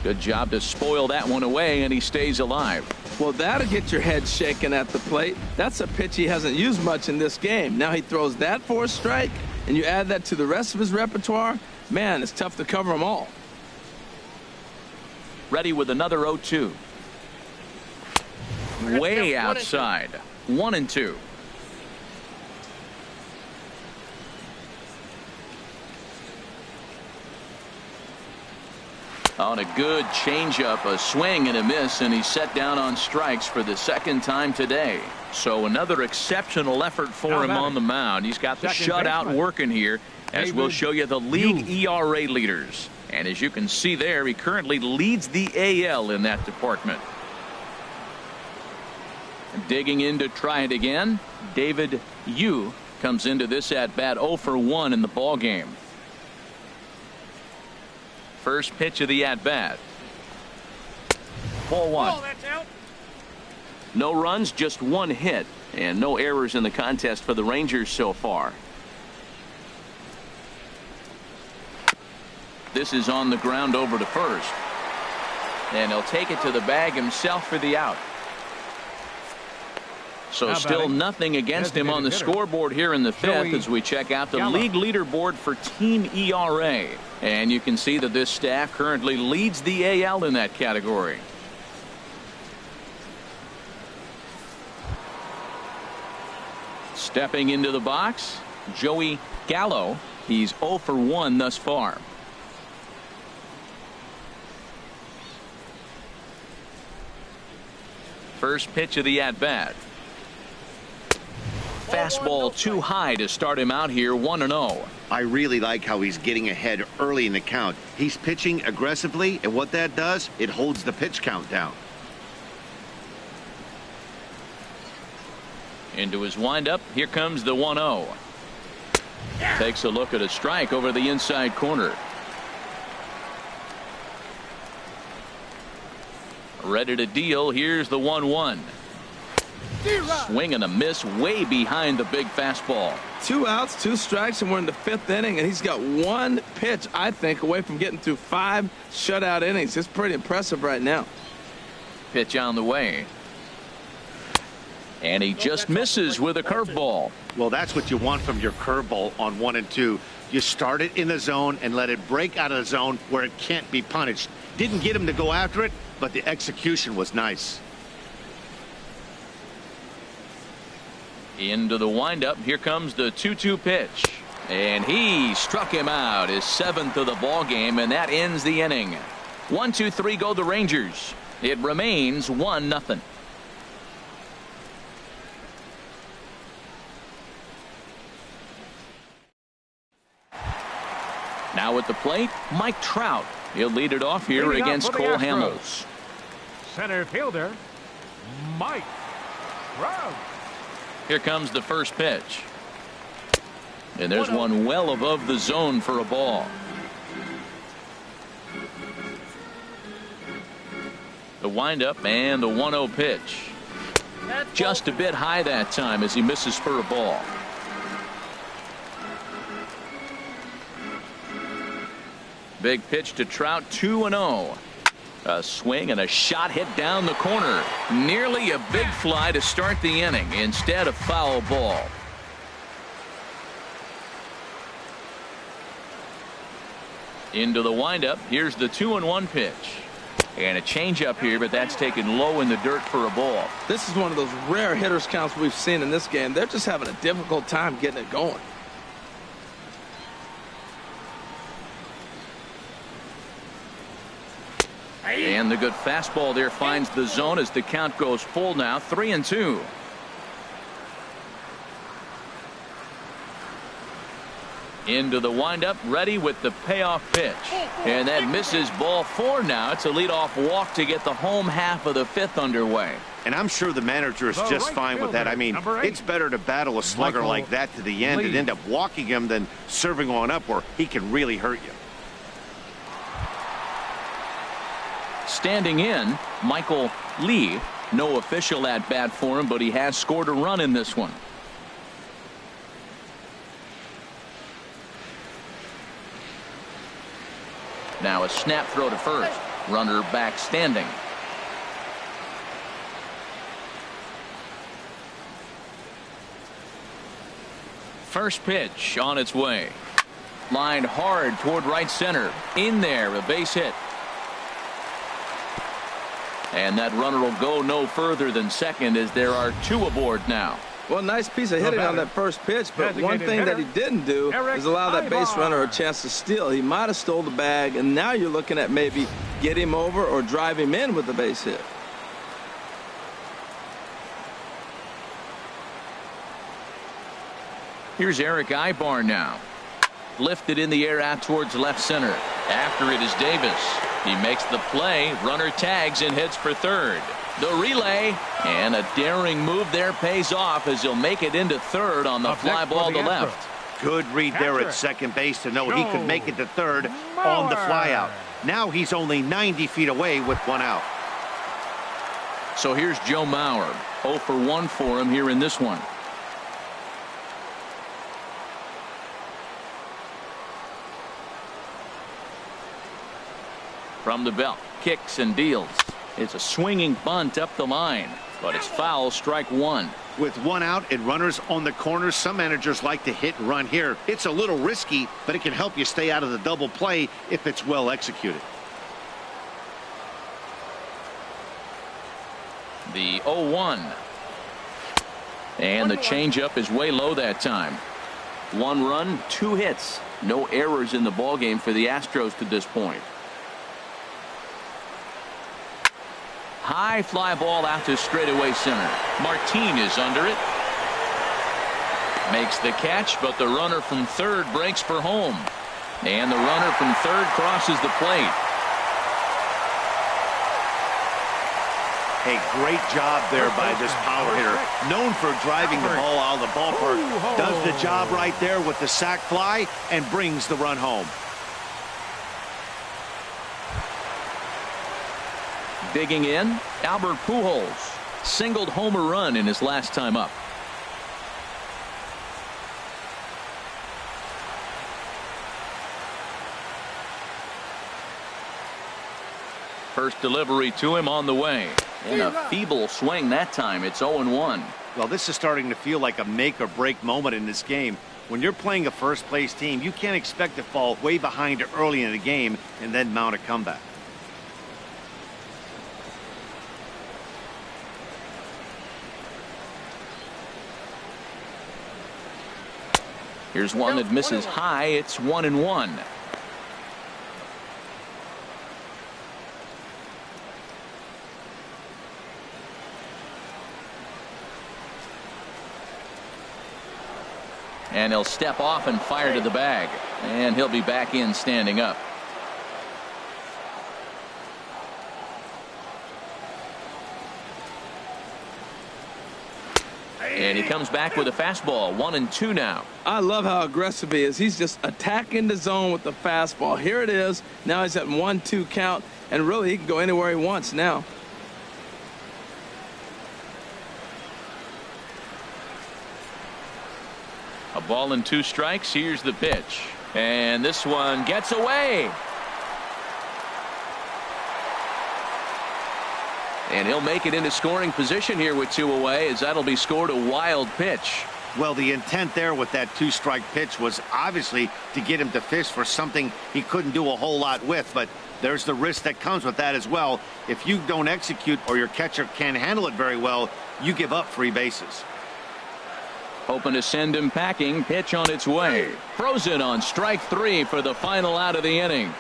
Good job to spoil that one away, and he stays alive. Well, that'll get your head shaking at the plate. That's a pitch he hasn't used much in this game. Now he throws that for a strike, and you add that to the rest of his repertoire. Man, it's tough to cover them all. Ready with another 0-2. way outside. 1-2. On a good changeup, a swing and a miss, and he's set down on strikes for the second time today. So another exceptional effort for him on the mound. He's got the shutout working here, as we'll show you the league ERA leaders. And as you can see there, he currently leads the AL in that department. Digging in to try it again, David Yu comes into this at bat 0 for 1 in the ball game. First pitch of the at bat. Ball 1. No runs, just one hit, and no errors in the contest for the Rangers so far. This is on the ground over to first, and he'll take it to the bag himself for the out. So still nothing against him on the scoreboard here in the fifth as we check out the league leaderboard for team ERA. And you can see that this staff currently leads the AL in that category. Stepping into the box, Joey Gallo. He's 0 for 1 thus far. First pitch of the at-bat. Fastball too high to start him out here, 1-0. I really like how he's getting ahead early in the count. He's pitching aggressively, and what that does, it holds the pitch count down. Into his windup, here comes the 1-0. Takes a look at a strike over the inside corner. Ready to deal, here's the 1-1. Swing and a miss way behind the big fastball. 2 outs, 2 strikes, and we're in the 5th inning, and he's got 1 pitch, I think, away from getting through 5 shutout innings. It's pretty impressive right now. Pitch on the way. And he just misses with a curveball. Well, that's what you want from your curveball on 1 and 2. You start it in the zone and let it break out of the zone where it can't be punished. Didn't get him to go after it, but the execution was nice. Into the windup, here comes the 2-2 pitch, and he struck him out, his 7th of the ball game, and that ends the inning. 1-2-3 go the Rangers. It remains 1-0. Now at the plate, Mike Trout. He'll lead it off here against Cole Hamels. Center fielder, Mike Trout. Here comes the first pitch. And there's one well above the zone for a ball. The windup and the 1-0 pitch. Just a bit high that time as he misses for a ball. Big pitch to Trout, 2-0. A swing and a shot hit down the corner. Nearly a big fly to start the inning. Instead, a foul ball. Into the windup. Here's the 2-1 pitch. And a changeup here, but that's taken low in the dirt for a ball. This is one of those rare hitters counts we've seen in this game. They're just having a difficult time getting it going. And the good fastball there finds the zone as the count goes full now, 3-2. Into the windup, ready with the payoff pitch. And that misses, ball 4 now. It's a leadoff walk to get the home half of the 5th underway. And I'm sure the manager is just fine with that. I mean, it's better to battle a slugger like that to the end and end up walking him than serving one up where he can really hurt you. Standing in, Michael Lee. No official at bat for him, but he has scored a run in this one. Now a snap throw to first. Runner back standing. First pitch on its way. Lined hard toward right center. In there, a base hit. And that runner will go no further than second as there are 2 aboard now. Well, nice piece of hitting on that first pitch, but one thing that he didn't do is allow that base runner a chance to steal. He might have stole the bag, and now you're looking at maybe get him over or drive him in with the base hit. Here's Eric Ibar now. Lifted in the air out towards left center. After it is Davis. He makes the play. Runner tags and heads for third. The relay, and a daring move there pays off as he'll make it into third on the fly ball to left. Good read there at second base to know he could make it to third on the fly out. Now he's only 90 feet away with 1 out. So here's Joe Mauer. 0 for 1 for him here in this one. From the belt, kicks and deals. It's a swinging bunt up the line, but it's foul, strike 1. With 1 out and runners on the corners, some managers like to hit and run here. It's a little risky, but it can help you stay out of the double play if it's well executed. The 0-1. And the changeup is way low that time. 1 run, 2 hits. No errors in the ballgame for the Astros to this point. High fly ball out to straightaway center. Martin is under it. Makes the catch, but the runner from third breaks for home. And the runner from third crosses the plate. A great job there by this power hitter. Known for driving the ball out of the ballpark. Does the job right there with the sac fly and brings the run home. Digging in, Albert Pujols singled homer run in his last time up. First delivery to him on the way. And a feeble swing that time. It's 0-1. Well, this is starting to feel like a make or break moment in this game. When you're playing a first place team, you can't expect to fall way behind early in the game and then mount a comeback. Here's one that misses high. It's 1-1. And he'll step off and fire to the bag. And he'll be back in standing up. And he comes back with a fastball. 1-2 now. I love how aggressive he is. He's just attacking the zone with the fastball. Here it is. Now he's at 1-2 count. And really, he can go anywhere he wants now. A ball and 2 strikes. Here's the pitch. And this one gets away. And he'll make it into scoring position here with 2 away, as that'll be scored a wild pitch. Well, the intent there with that 2-strike pitch was obviously to get him to fish for something he couldn't do a whole lot with, but there's the risk that comes with that as well. If you don't execute or your catcher can't handle it very well, you give up free bases. Hoping to send him packing. Pitch on its way. Frozen on strike 3 for the final out of the inning.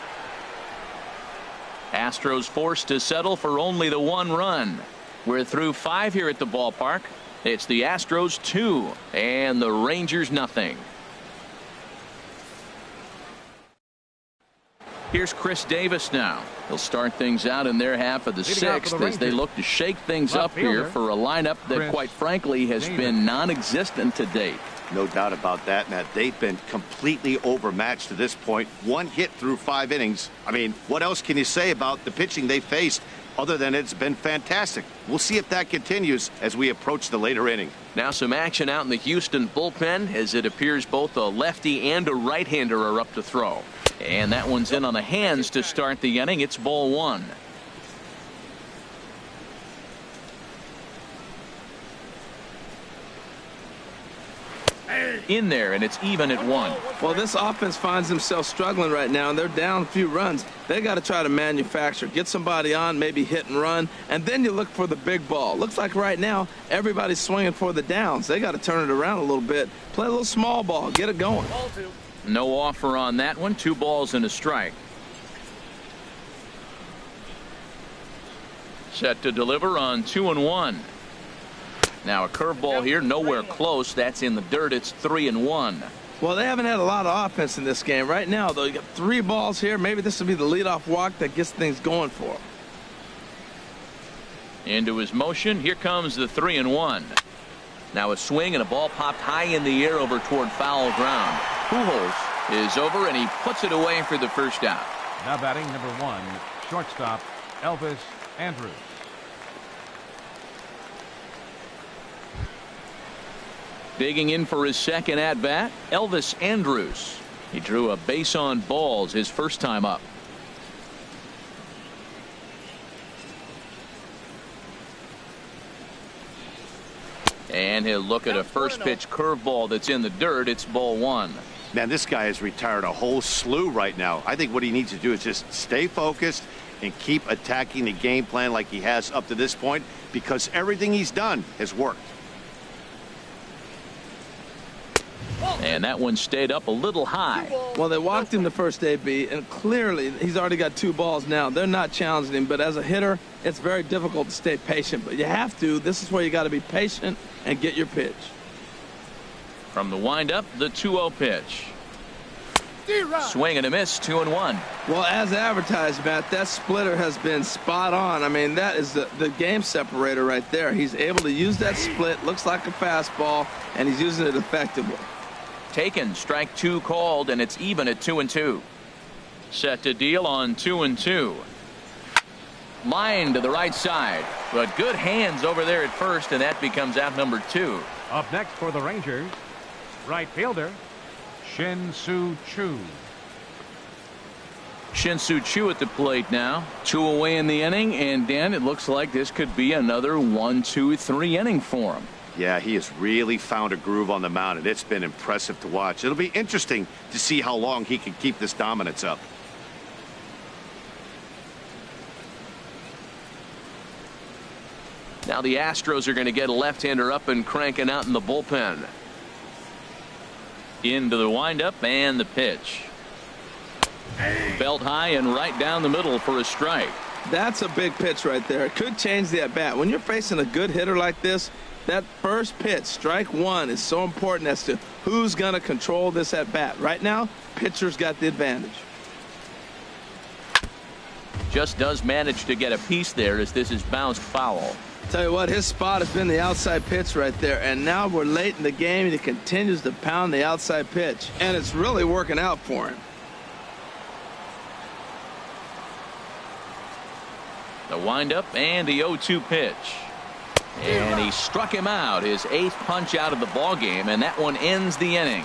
Astros forced to settle for only the 1 run. We're through 5 here at the ballpark. It's the Astros 2 and the Rangers nothing. Here's Chris Davis now. He'll start things out in their half of the 6th as they look to shake things up here for a lineup that quite frankly has been non-existent to date. No doubt about that, Matt. They've been completely overmatched to this point. 1 hit through 5 innings. I mean, what else can you say about the pitching they faced other than it's been fantastic? We'll see if that continues as we approach the later inning. Now some action out in the Houston bullpen as it appears both a lefty and a right-hander are up to throw. And that one's in on the hands to start the inning. It's ball 1. in there, and it's even at 1. Well, this offense finds themselves struggling right now, and they're down a few runs. They got to try to manufacture, get somebody on, maybe hit and run, and then you look for the big ball. Looks like right now everybody's swinging for the downs. They got to turn it around a little bit, play a little small ball, get it going. No offer on that one. 2 balls and a strike. Set to deliver on 2-1. Now a curveball here, nowhere close. That's in the dirt. It's 3-1. Well, they haven't had a lot of offense in this game. Right now, though, you got 3 balls here. Maybe this will be the leadoff walk that gets things going for them. Into his motion. Here comes the 3-1. Now a swing and a ball popped high in the air over toward foul ground. Pujols is over, and he puts it away for the first out. Now batting number 1, shortstop Elvis Andrus. Digging in for his second at bat, Elvis Andrus. He drew a base on balls his first time up. And he'll look at a first pitch curveball that's in the dirt. It's ball 1. Man, this guy has retired a whole slew right now. I think what he needs to do is just stay focused and keep attacking the game plan like he has up to this point, because everything he's done has worked. And that one stayed up a little high. Well, they walked him the first AB, and clearly he's already got 2 balls now. They're not challenging him, but as a hitter, it's very difficult to stay patient. But you have to. This is where you got to be patient and get your pitch. From the windup, the 2-0 pitch. Swing and a miss, 2-1. Well, as advertised, Matt, that splitter has been spot on. I mean, that is the game separator right there. He's able to use that split, looks like a fastball, and he's using it effectively. Taken, strike 2 called, and it's even at 2-2. Set to deal on 2-2. Line to the right side, but good hands over there at first, and that becomes out number 2. Up next for the Rangers, right fielder Shin-Soo Choo. Shin-Soo Choo at the plate now. 2 away in the inning, and Dan, it looks like this could be another 1-2-3 inning for him. Yeah, he has really found a groove on the mound, and it's been impressive to watch. It'll be interesting to see how long he can keep this dominance up. Now the Astros are going to get a left-hander up and cranking out in the bullpen. Into the windup and the pitch. Belt high and right down the middle for a strike. That's a big pitch right there. It could change the at-bat. When you're facing a good hitter like this, that first pitch, strike 1, is so important as to who's going to control this at-bat. Right now, pitcher's got the advantage. Just does manage to get a piece there as this is bounced foul. Tell you what, his spot has been the outside pitch right there, and now we're late in the game, and he continues to pound the outside pitch, and it's really working out for him. The windup and the 0-2 pitch. And he struck him out, his 8th punch out of the ball game, and that one ends the inning.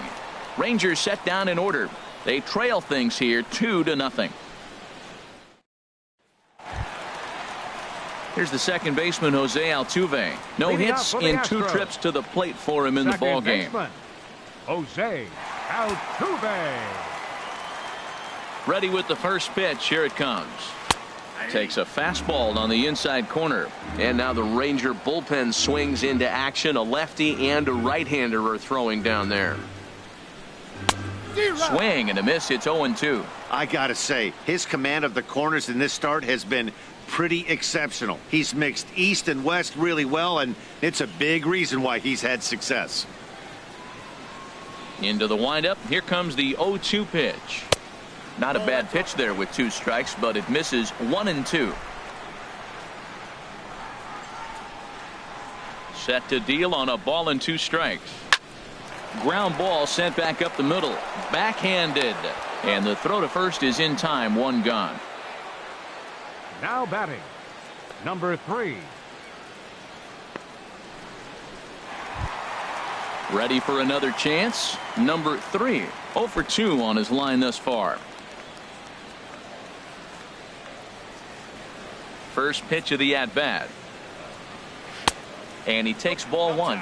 Rangers set down in order. They trail things here 2-0. Here's the second baseman, Jose Altuve. No hits in 2 trips to the plate for him in the ball game. Jose Altuve. Ready with the first pitch. Here it comes. Takes a fastball on the inside corner. And now the Ranger bullpen swings into action. A lefty and a right-hander are throwing down there. Swing and a miss. It's 0-2. I gotta say, his command of the corners in this start has been pretty exceptional. He's mixed east and west really well, and it's a big reason why he's had success. Into the windup. Here comes the 0-2 pitch. Not a bad pitch there with 2 strikes, but it misses 1-2. Set to deal on a ball and 2 strikes. Ground ball sent back up the middle. Backhanded. And the throw to first is in time. 1 gone. Now batting, number 3. Ready for another chance. Number 3. 0 for 2 on his line thus far. First pitch of the at-bat. And he takes ball 1.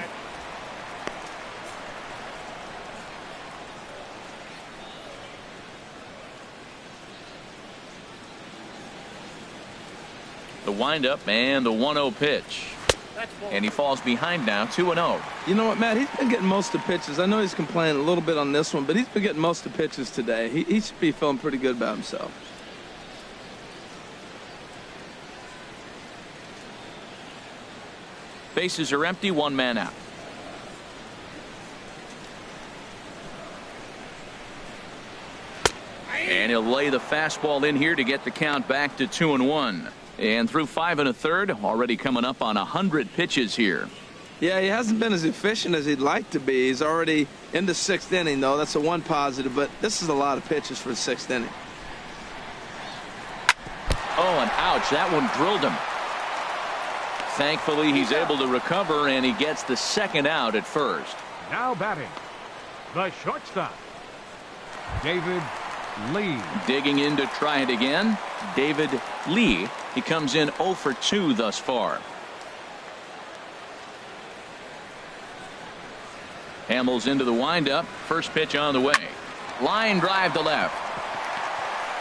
The windup and the 1-0 pitch. And he falls behind now, 2-0. You know what, Matt? He's been getting most of the pitches. I know he's complaining a little bit on this one, but he's been getting most of the pitches today. He should be feeling pretty good about himself. Bases are empty, 1 man out. And he'll lay the fastball in here to get the count back to 2-1. And through 5 1/3, already coming up on 100 pitches here. Yeah, he hasn't been as efficient as he'd like to be. He's already in the 6th inning, though. That's a one positive, but this is a lot of pitches for the 6th inning. Oh, and ouch, that one drilled him. Thankfully, he's able to recover, and he gets the 2nd out at first. Now batting, the shortstop, David Lee. Digging in to try it again, David Lee. He comes in 0 for 2 thus far. Hamels into the windup. First pitch on the way. Line drive to left.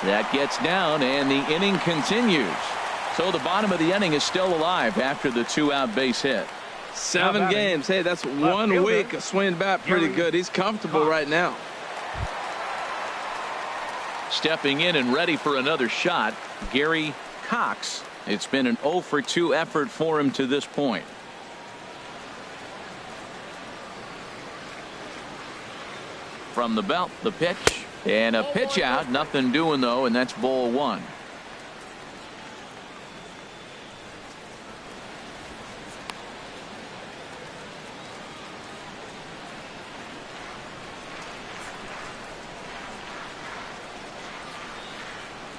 That gets down, and the inning continues. So the bottom of the inning is still alive after the 2-out base hit. 7 games. Hey, that's 1 week of swinging bat pretty good. He's comfortable right now. Stepping in and ready for another shot, Gary Cox. It's been an 0 for 2 effort for him to this point. From the belt, the pitch, and a pitch out. Nothing doing, though, and that's ball 1.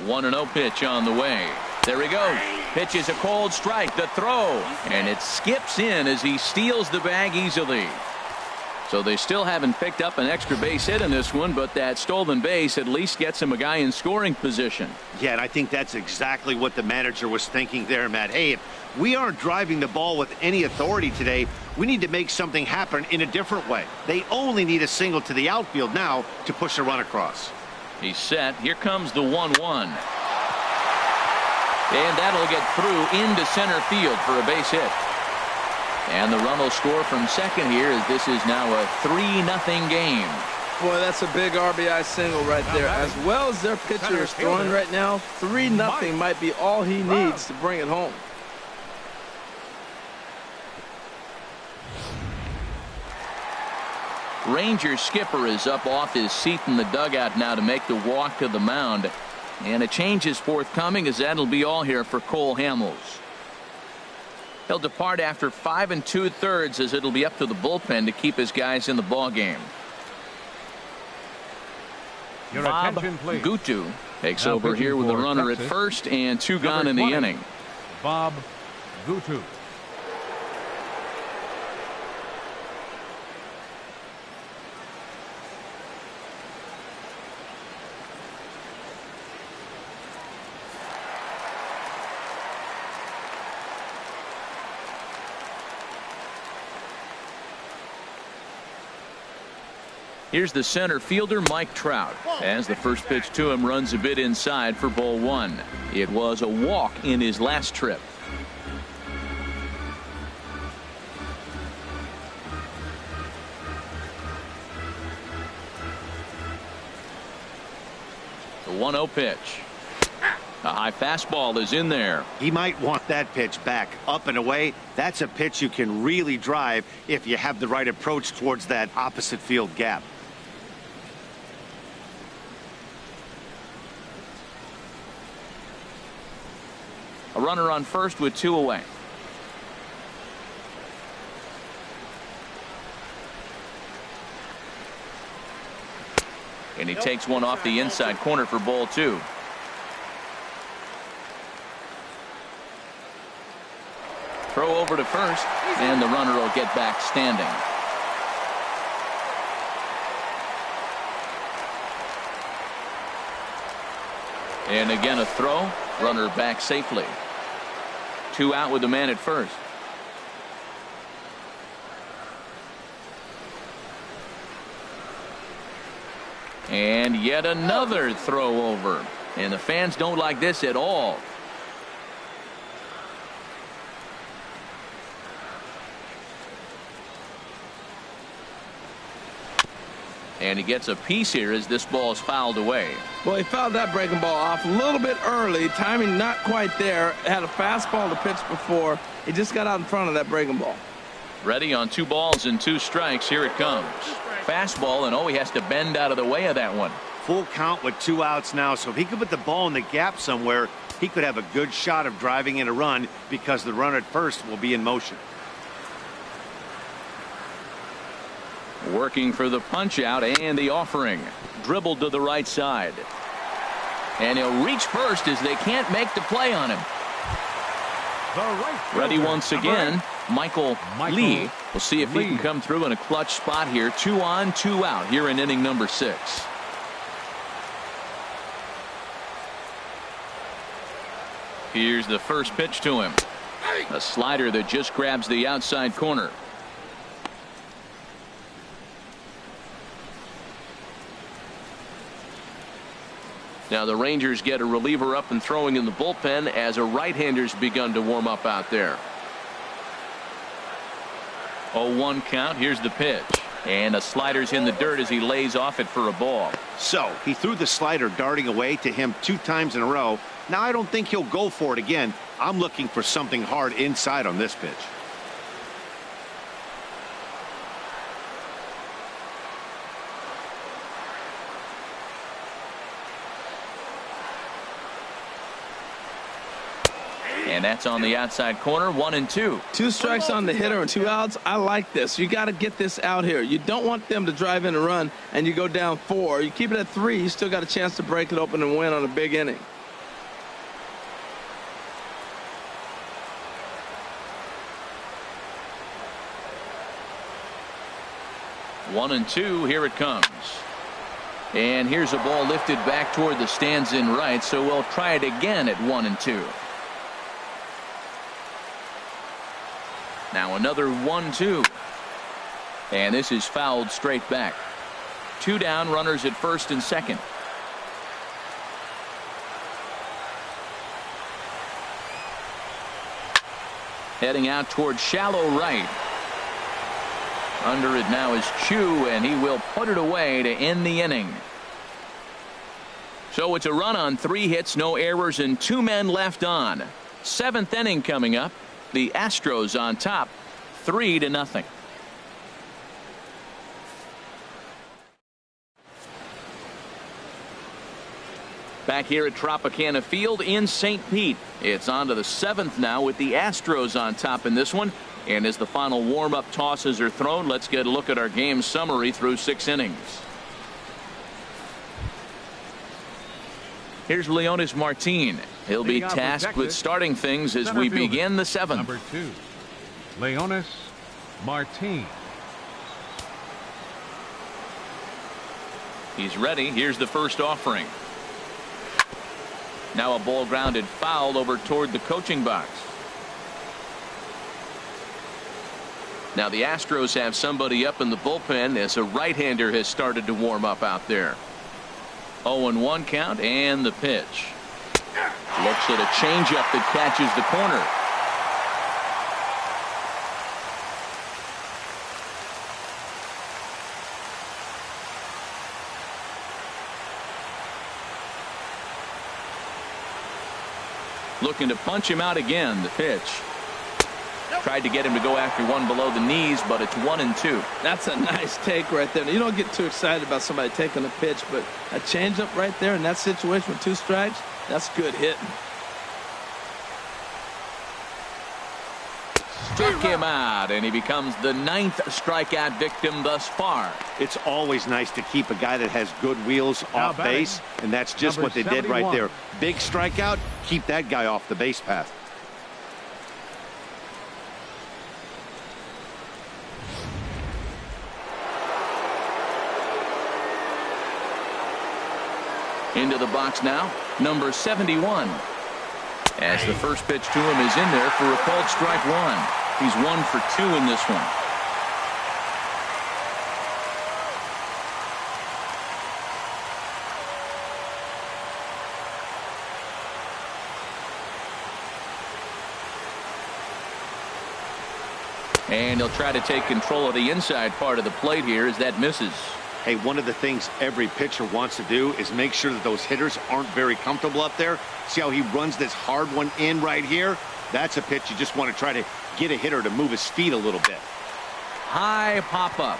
One and 0 pitch on the way. There he goes. Pitches a cold strike. The throw, and it skips in as he steals the bag easily. So they still haven't picked up an extra base hit in this one, but that stolen base at least gets him a guy in scoring position. Yeah, and I think that's exactly what the manager was thinking there, Matt. Hey, if we aren't driving the ball with any authority today, we need to make something happen in a different way. They only need a single to the outfield now to push a run across. He's set. Here comes the 1-1. And that'll get through into center field for a base hit. And the run will score from second here, as this is now a 3-0 game. Boy, that's a big RBI single right there. As well as their pitcher is throwing right now, 3-0 might be all he needs to bring it home. Rangers skipper is up off his seat in the dugout now to make the walk to the mound. And a change is forthcoming, as that'll be all here for Cole Hamels. He'll depart after 5 2/3, as it'll be up to the bullpen to keep his guys in the ball game. Bob Gutu takes over here with a runner at first and 2 gone in the inning. Bob Gutu. Here's the center fielder, Mike Trout, as the first pitch to him runs a bit inside for ball 1. It was a walk in his last trip. The 1-0 pitch. A high fastball is in there. He might want that pitch back, up and away. That's a pitch you can really drive if you have the right approach towards that opposite field gap. A runner on first with 2 away. And he takes one off the inside corner for ball 2. Throw over to first, and the runner will get back standing. And again a throw. Runner back safely. 2 out with the man at first. And yet another throw over. And the fans don't like this at all. And he gets a piece here as this ball is fouled away. Well, he fouled that breaking ball off a little bit early. Timing not quite there. Had a fastball to pitch before. He just got out in front of that breaking ball. Ready on 2 balls and 2 strikes. Here it comes. Fastball, and he has to bend out of the way of that one. Full count with 2 outs now, so if he could put the ball in the gap somewhere, he could have a good shot of driving in a run because the runner at first will be in motion. Working for the punch out and the offering. Dribbled to the right side. And he'll reach first as they can't make the play on him. Ready once again, Michael Lee. We'll see if he can come through in a clutch spot here. 2 on, 2 out here in inning number 6. Here's the first pitch to him. A slider that just grabs the outside corner. Now the Rangers get a reliever up and throwing in the bullpen as a right-hander's begun to warm up out there. 0-1 count. Here's the pitch. And a slider's in the dirt as he lays off it for a ball. So he threw the slider darting away to him 2 times in a row. Now I don't think he'll go for it again. I'm looking for something hard inside on this pitch. And that's on the outside corner. 1-2. 2 strikes on the hitter and 2 outs. I like this. You got to get this out here. You don't want them to drive in a run and you go down 4. You keep it at 3. You still got a chance to break it open and win on a big inning. One and 2. Here it comes. And here's a ball lifted back toward the stands in right. So we'll try it again at 1-2. Now another 1-2. And this is fouled straight back. 2 down, runners at first and second. Heading out toward shallow right. Under it now is Chu, and he will put it away to end the inning. So it's a run on 3 hits, no errors, and 2 men left on. 7th inning coming up. The Astros on top, 3-0. Back here at Tropicana Field in St. Pete. It's on to the 7th now with the Astros on top in this one. And as the final warm-up tosses are thrown, let's get a look at our game summary through 6 innings. Here's Leonis Martin. He'll be tasked with starting things as we begin the 7th. Number 2, Leonis Martin. He's ready. Here's the first offering. Now a ball grounded foul over toward the coaching box. Now the Astros have somebody up in the bullpen as a right-hander has started to warm up out there. 0-1 count and the pitch. Looks at a changeup that catches the corner. Looking to punch him out again. The pitch. Tried to get him to go after one below the knees, but it's 1-2. That's a nice take right there. You don't get too excited about somebody taking a pitch, but a changeup right there in that situation with 2 strikes, that's good hitting. Struck him out, and he becomes the 9th strikeout victim thus far. It's always nice to keep a guy that has good wheels off base, and that's just what they did right there. Big strikeout, keep that guy off the base path. Into the box now, number 71. As the first pitch to him is in there for a called strike 1. He's 1 for 2 in this one. And he'll try to take control of the inside part of the plate here as that misses. Hey, one of the things every pitcher wants to do is make sure that those hitters aren't very comfortable up there. See how he runs this hard one in right here? That's a pitch you just want to try to get a hitter to move his feet a little bit. High pop-up.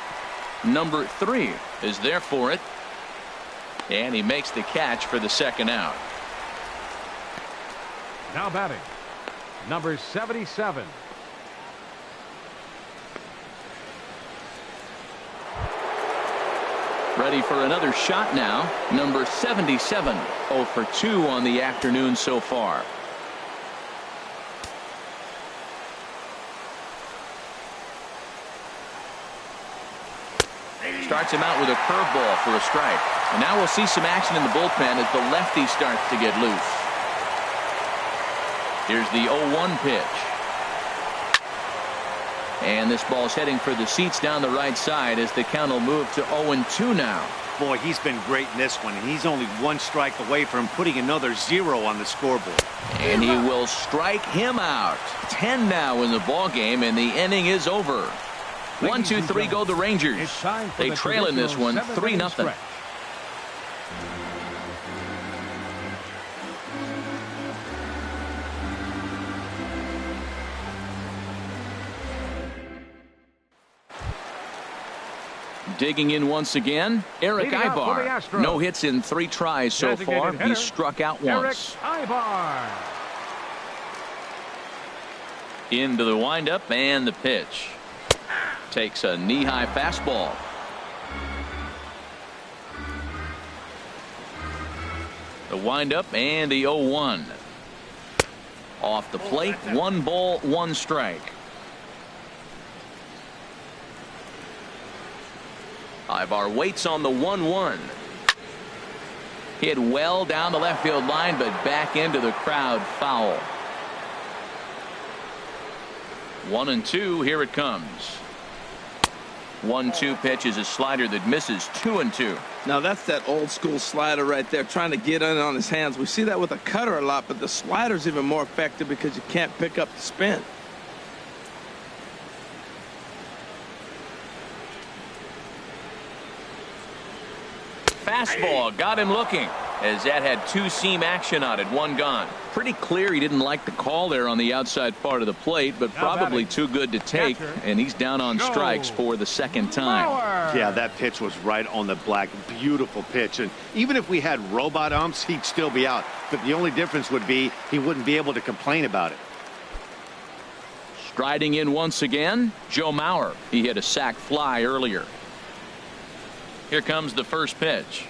Number 3 is there for it. And he makes the catch for the second out. Now batting, number 77. Ready for another shot now. Number 77. 0 for 2 on the afternoon so far. Starts him out with a curveball for a strike. And now we'll see some action in the bullpen as the lefty starts to get loose. Here's the 0-1 pitch. And this ball's heading for the seats down the right side as the count will move to 0-2 now. Boy, he's been great in this one, and he's only one strike away from putting another 0 on the scoreboard. And he will strike him out. 10 now in the ball game, and the inning is over. 1, 2, 3 go the Rangers. They trail in this one 3-0. Digging in once again, Eric Ibar. No hits in 3 tries so far. He struck out once. Ibar. Into the windup and the pitch. Takes a knee-high fastball. The windup and the 0-1. Off the plate, 1 ball, 1 strike. Ibar waits on the 1-1. Hit well down the left field line, but back into the crowd foul. 1-2, here it comes. 1-2 pitch is a slider that misses. 2-2. Now that's that old school slider right there, trying to get in on his hands. We see that with a cutter a lot, but the slider's even more effective because you can't pick up the spin. Fastball got him looking, as that had 2-seam action on it. 1 gone. Pretty clear he didn't like the call there on the outside part of the plate, but probably too good to take, and he's down on strikes for the second time. Yeah, that pitch was right on the black. Beautiful pitch, and even if we had robot umps, he'd still be out, but the only difference would be he wouldn't be able to complain about it. Striding in once again, Joe Mauer. He hit a sac fly earlier. Here comes the first pitch.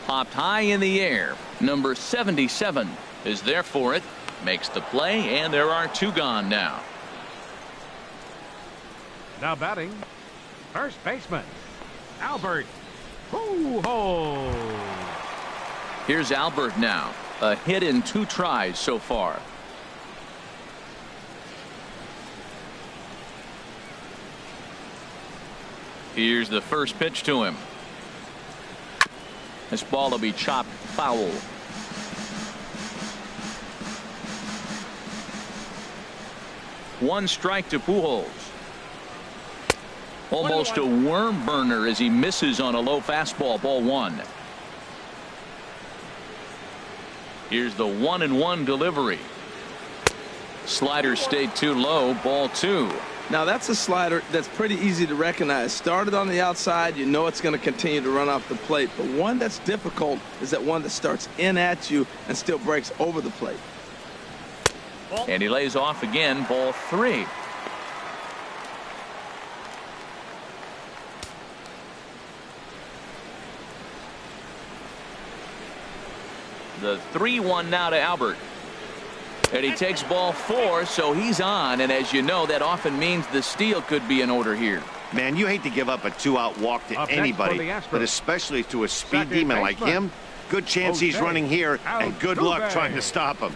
Popped high in the air. Number 77 is there for it. Makes the play, and there are 2 gone now. Now batting, first baseman, Albert Pujols. Here's Albert now. A hit in 2 tries so far. Here's the first pitch to him. This ball will be chopped foul. One strike to Pujols. Almost a worm burner as he misses on a low fastball. Ball 1. Here's the 1-1 delivery. Slider stayed too low. Ball 2. Now that's a slider that's pretty easy to recognize. Started on the outside, you know it's going to continue to run off the plate, but one that's difficult is that one that starts in at you and still breaks over the plate. And he lays off again. Ball 3. The 3-1 now to Albert. And he takes ball 4, so he's on, and as you know, that often means the steal could be in order here. Man, you hate to give up a 2-out walk to anybody, but especially to a speed demon like him. Good chance he's running here, and good luck trying to stop him.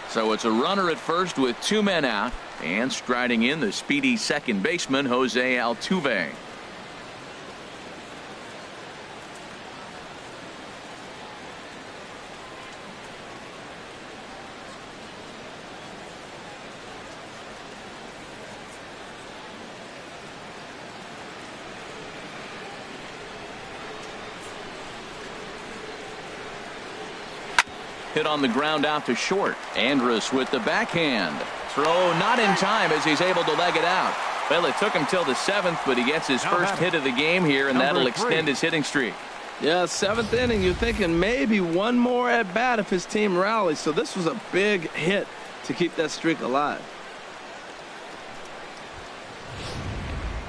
So it's a runner at first with 2 men out, and striding in the speedy second baseman, Jose Altuve. hit on the ground out to short. Andrus with the backhand. Throw not in time as he's able to leg it out. Well, it took him till the 7th, but he gets his first hit of the game here, and that'll extend his hitting streak. Yeah, 7th inning, you're thinking maybe one more at bat if his team rallies. So this was a big hit to keep that streak alive.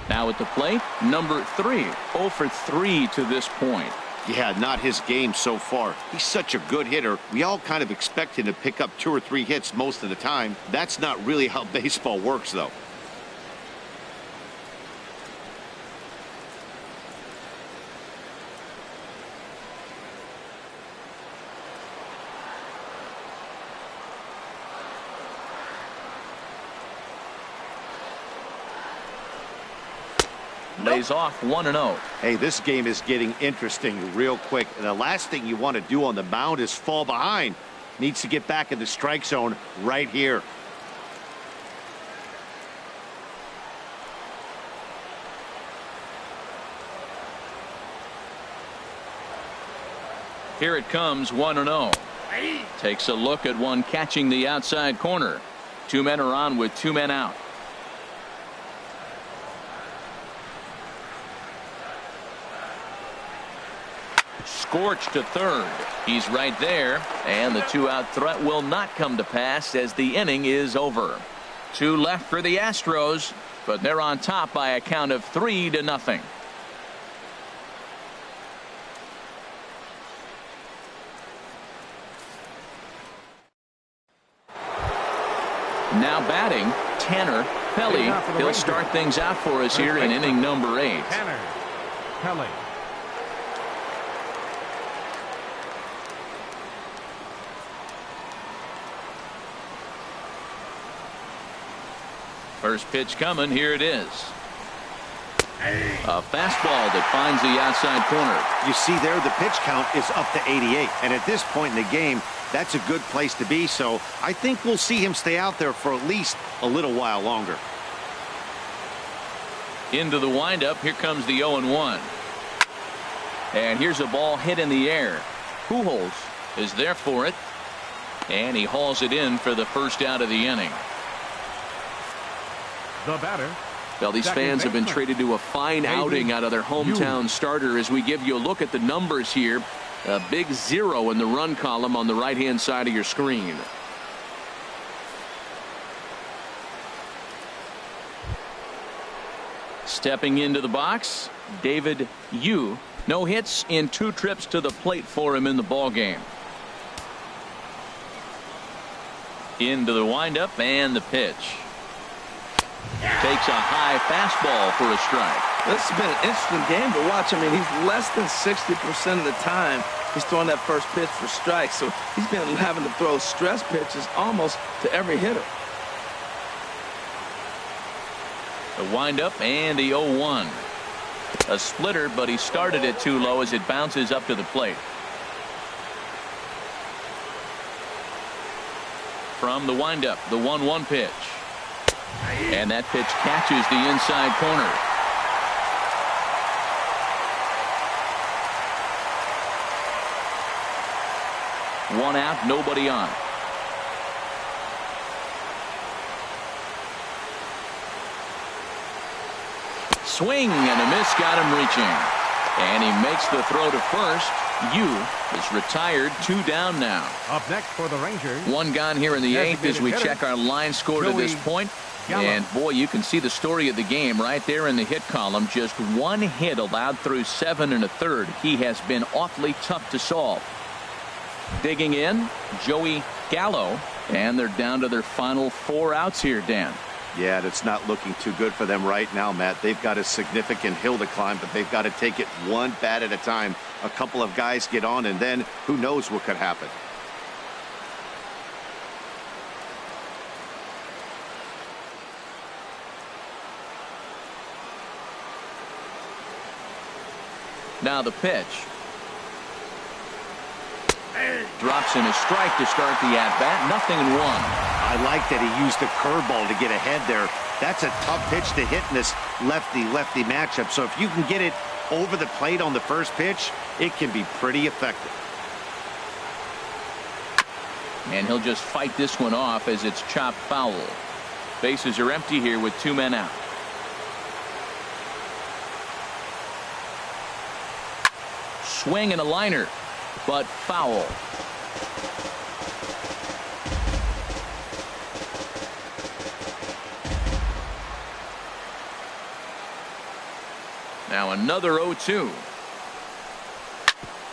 Now at the plate, number 3. 0 for 3 to this point. Yeah, not his game so far. He's such a good hitter. We all kind of expect him to pick up 2 or 3 hits most of the time. That's not really how baseball works, though. Lays off 1-0. Hey, this game is getting interesting real quick. And the last thing you want to do on the mound is fall behind. Needs to get back in the strike zone right here. Here it comes, 1-0. Takes a look at one catching the outside corner. 2 men are on with 2 men out. Scorched to third. He's right there, and the 2-out threat will not come to pass as the inning is over. 2 left for the Astros, but they're on top by a count of 3-0. Now batting, Tanner Pelly. He'll start things out for us here in inning number 8. Tanner Pelly. First pitch coming. Here it is. A fastball that finds the outside corner. You see there, the pitch count is up to 88. And at this point in the game, that's a good place to be. So I think we'll see him stay out there for at least a little while longer. Into the windup. Here comes the 0-1. And here's a ball hit in the air. Pujols is there for it. And he hauls it in for the first out of the inning. The batter. Well, these fans have been treated to a fine outing out of their hometown starter as we give you a look at the numbers here. A big 0 in the run column on the right-hand side of your screen. Stepping into the box, David Yu. No hits in 2 trips to the plate for him in the ballgame. Into the windup and the pitch. Takes a high fastball for a strike. This has been an interesting game to watch. I mean, he's less than 60% of the time he's throwing that first pitch for strikes. So he's been having to throw stress pitches almost to every hitter. The windup and the 0-1. A splitter, but he started it too low as it bounces up to the plate. From the windup, the 1-1 pitch. And that pitch catches the inside corner. One out, nobody on. Swing and a miss got him reaching. And he makes the throw to first. Yu is retired. 2 down now. Up next for the Rangers. 1 gone here in the 8th as we check our line score to this point. And boy, you can see the story of the game right there in the hit column. Just 1 hit allowed through 7 1/3. He has been awfully tough to solve. Digging in, Joey Gallo, and they're down to their final 4 outs here, Dan. Yeah, that's not looking too good for them right now, Matt. They've got a significant hill to climb, but they've got to take it 1 bat at a time. A couple of guys get on, and then who knows what could happen. Now the pitch. Drops in a strike to start the at-bat. 0-1. I like that he used the curveball to get ahead there. That's a tough pitch to hit in this lefty-lefty matchup. So if you can get it over the plate on the first pitch, it can be pretty effective. And he'll just fight this one off as it's chopped foul. Bases are empty here with 2 men out. Swing and a liner, but foul. Now another 0-2.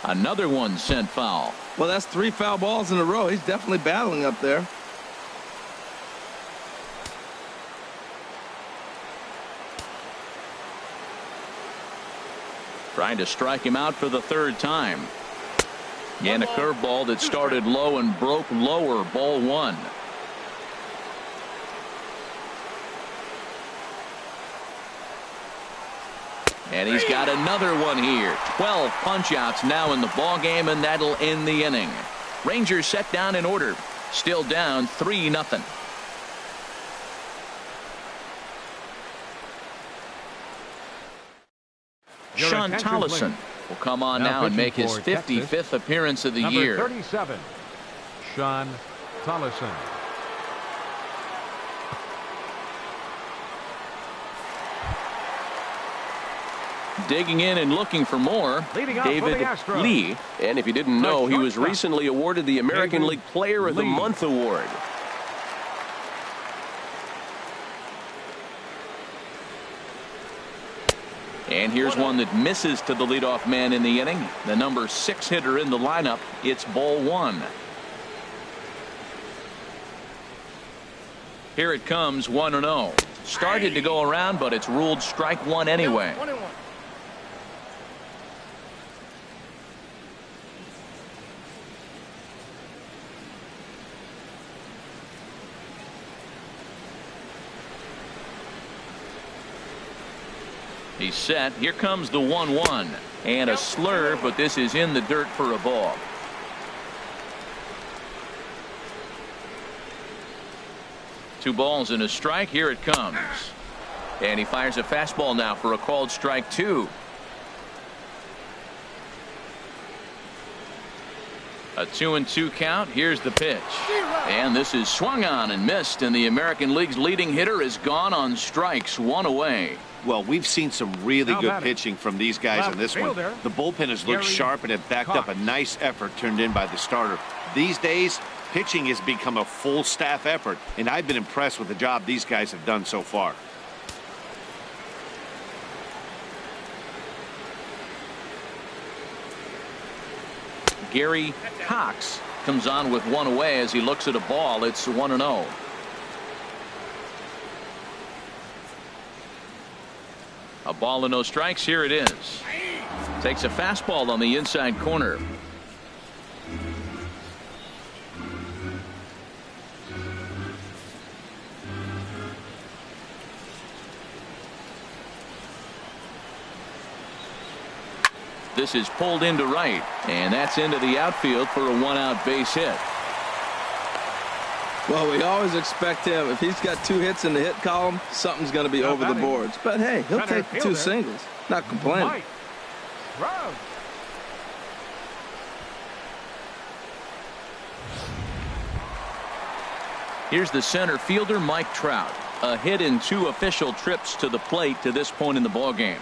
Another one sent foul. Well, that's 3 foul balls in a row. He's definitely battling up there. Trying to strike him out for the 3rd time. And a curveball that started low and broke lower. Ball 1. And he's got another one here. 12 punch-outs now in the ball game, and that'll end the inning. Rangers set down in order. Still down 3-0. Sean Tollison will come on now and make his 55th appearance of the year. Number 37, Sean Tollison. Digging in and looking for more, David Lee. And if you didn't know, he was recently awarded the American League Player of the Month award. And here's one that misses to the leadoff man in the inning. The number 6 hitter in the lineup. It's ball 1. Here it comes, 1-0. Started to go around, but it's ruled strike 1 anyway. He's set. Here comes the 1-1. And a slurve, but this is in the dirt for a ball. Two balls and a strike. Here it comes. And he fires a fastball now for a called strike 2. A 2-2 count. Here's the pitch. And this is swung on and missed. And the American League's leading hitter is gone on strikes. 1 away. Well, we've seen some really good pitching from these guys on this one. The bullpen has looked sharp and have backed up a nice effort turned in by the starter. These days, pitching has become a full staff effort, and I've been impressed with the job these guys have done so far. Gary Cox comes on with 1 away as he looks at a ball. It's 1-0. A ball and no strikes. Here it is. Takes a fastball on the inside corner. This is pulled into right, and that's into the outfield for a 1-out base hit. Well, we always expect him, if he's got 2 hits in the hit column, something's going to be over the boards. But hey, he'll take the 2 singles. Not complaining. Here's the center fielder, Mike Trout. A hit in 2 official trips to the plate to this point in the ballgame.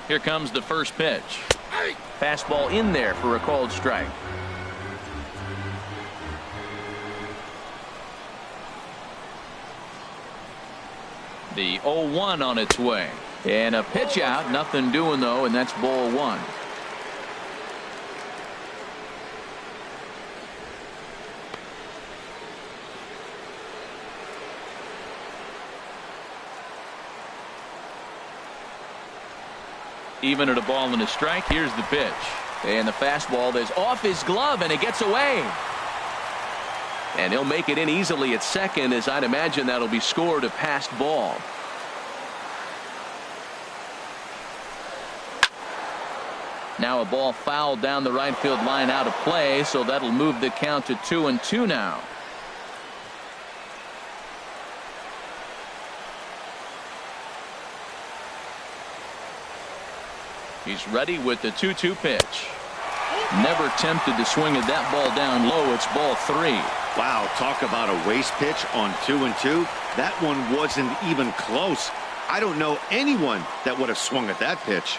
Here comes the first pitch. Fastball in there for a called strike. The 0-1 on its way. And a pitch out. Nothing doing, though, and that's ball 1. Even at a ball and a strike. Here's the pitch. And the fastball that's off his glove, and it gets away. And he'll make it in easily at second, as I'd imagine that'll be scored a passed ball. Now a ball fouled down the right field line out of play, so that'll move the count to 2-2 now. He's ready with the 2-2 pitch. Never tempted to swing at that ball down low. It's ball 3. Wow, talk about a waste pitch on 2-2. That one wasn't even close. I don't know anyone that would have swung at that pitch.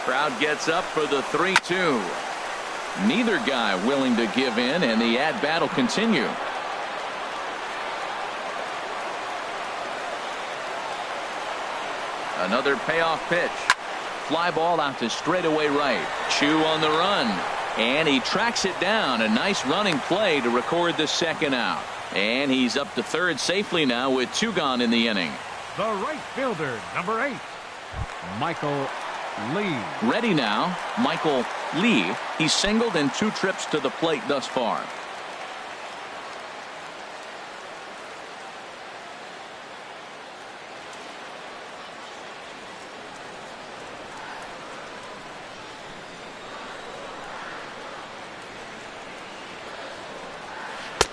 Crowd gets up for the 3-2. Neither guy willing to give in, and the at-bat will continue. Another payoff pitch. Fly ball out to straightaway right. Chu on the run, and he tracks it down. A nice running play to record the second out. And he's up to third safely now with 2 gone in the inning. The right fielder, number 8, Michael Lee. Ready now, Michael Lee. He's singled in 2 trips to the plate thus far.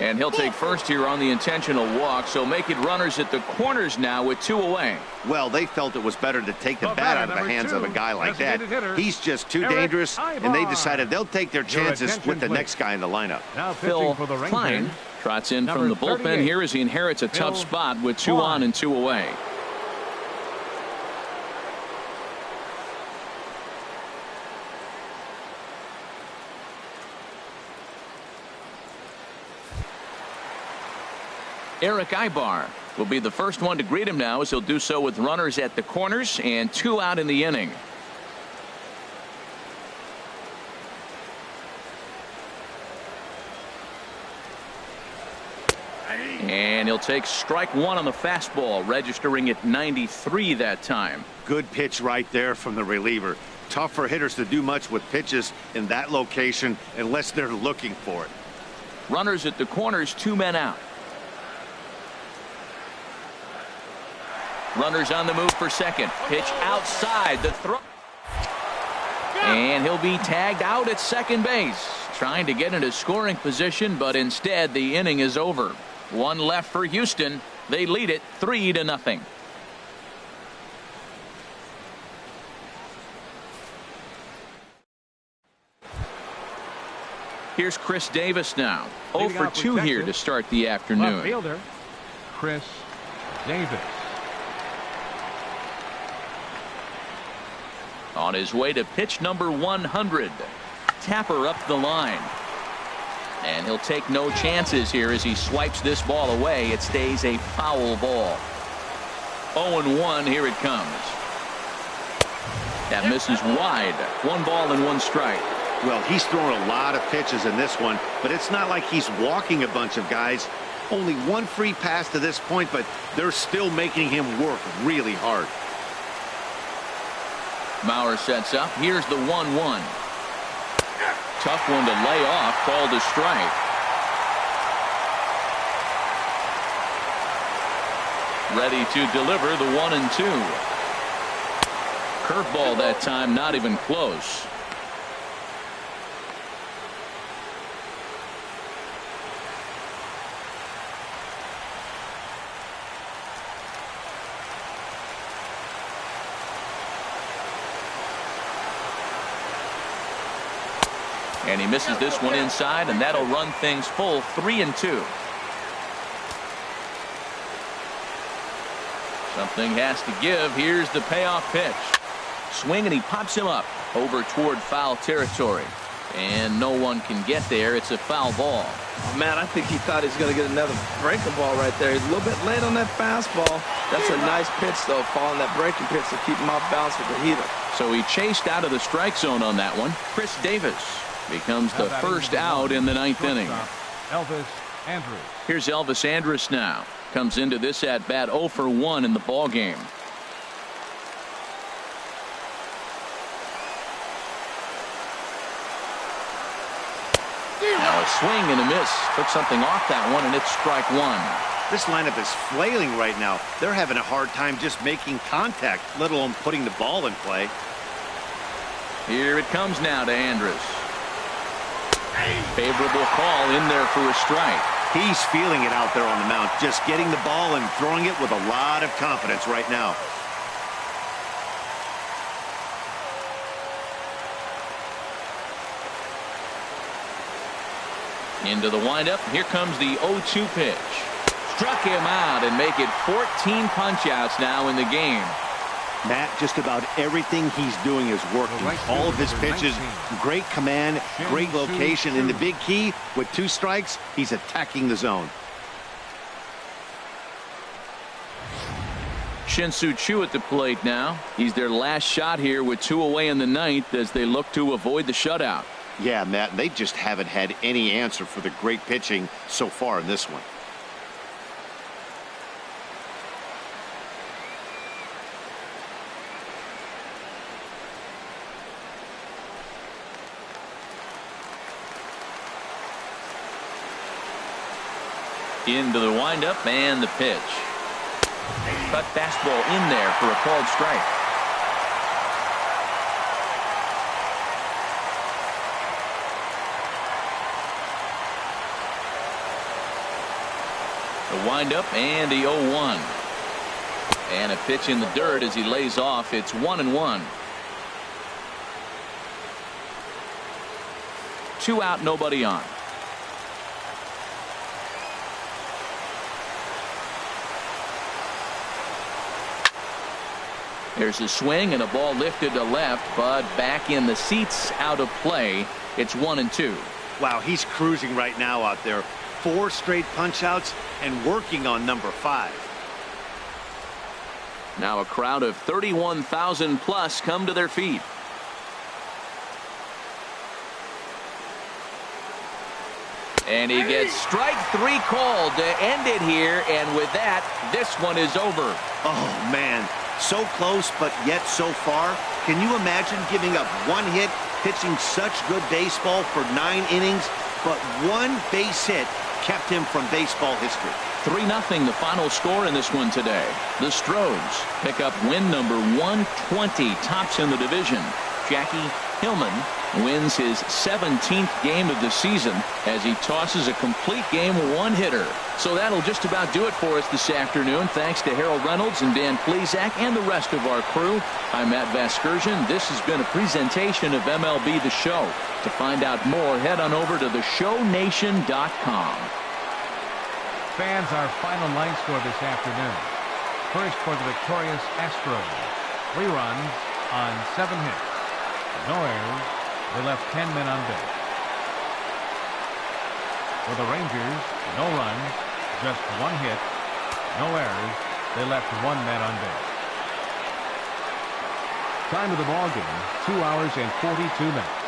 And he'll take first here on the intentional walk, so make it runners at the corners now with 2 away. Well, they felt it was better to take the bat out of the hands of a guy like that. He's just too dangerous, and they decided they'll take their chances with the next guy in the lineup. Now Phil for the Klein trots in from the bullpen here as he inherits a tough spot with 2 on and 2 away. Eric Ibar will be the first one to greet him now, as he'll do so with runners at the corners and 2 out in the inning. And he'll take strike 1 on the fastball, registering at 93 that time. Good pitch right there from the reliever. Tough for hitters to do much with pitches in that location unless they're looking for it. Runners at the corners, 2 men out. Runners on the move for second. Pitch outside the throw. And he'll be tagged out at second base. Trying to get into scoring position, but instead the inning is over. 1 left for Houston. They lead it 3-0. Here's Chris Davis now. 0 for 2 here to start the afternoon. Left fielder, Chris Davis. On his way to pitch number 100. Tapper up the line. And he'll take no chances here as he swipes this ball away. It stays a foul ball. 0-1, here it comes. That misses wide. 1 ball and 1 strike. Well, he's throwing a lot of pitches in this one, but it's not like he's walking a bunch of guys. Only 1 free pass to this point, but they're still making him work really hard. Mauer sets up. Here's the 1-1. Tough one to lay off. Called a strike. Ready to deliver the 1-2. Curveball that time, not even close. And he misses this one inside, and that'll run things full 3-2. Something has to give. Here's the payoff pitch. Swing, and he pops him up over toward foul territory. And no one can get there. It's a foul ball. Oh, man, I think he thought he was going to get another breaking ball right there. He's a little bit late on that fastball. That's a nice pitch, though, following that breaking pitch to keep him off balance with the heater. So he chased out of the strike zone on that one. Chris Davis becomes the first out in the 9th inning. Elvis Andrus. Here's Elvis Andrus now. Comes into this at bat 0 for 1 in the ball game. Now a A swing and a miss. Took something off that one, and it's strike one. This lineup is flailing right now. They're having a hard time just making contact, let alone putting the ball in play. Here it comes now to Andrus. Favorable call in there for a strike. He's feeling it out there on the mound, just getting the ball and throwing it with a lot of confidence right now. Into the windup. Here comes the 0-2 pitch. Struck him out and make it 14 punch-outs now in the game. Matt, just about everything he's doing is working. All of his pitches, great command, great location. And the big key, with 2 strikes, he's attacking the zone. Shin-Soo Choo at the plate now. He's their last shot here with 2 away in the 9th as they look to avoid the shutout. Yeah, Matt, they just haven't had any answer for the great pitching so far in this one. Into the windup and the pitch. Cut fastball in there for a called strike. The windup and the 0-1. And a pitch in the dirt as he lays off. It's 1-1. 2 out, nobody on. There's a swing and a ball lifted to left, but back in the seats, out of play. It's 1-2. Wow, he's cruising right now out there. 4 straight punch-outs and working on number 5. Now a crowd of 31,000 plus come to their feet. And he gets strike 3 called to end it here, and with that, this one is over. Oh, man. So close, but yet so far. Can you imagine giving up 1 hit, pitching such good baseball for 9 innings, but 1 base hit kept him from baseball history? 3-0 the final score in this one today. The Astros pick up win number 120, tops in the division. Jackie Hillman wins his 17th game of the season as he tosses a complete game 1-hitter. So that'll just about do it for us this afternoon. Thanks to Harold Reynolds and Dan Plesac and the rest of our crew. I'm Matt Vasgersian. This has been a presentation of MLB The Show. To find out more, head on over to theshownation.com. Fans, our final line score this afternoon. First for the victorious Astros. 3 runs on 7 hits. No errors. They left 10 men on base. For the Rangers, no runs, just 1 hit, no errors. They left 1 man on base. Time of the ball game, 2 hours and 42 minutes.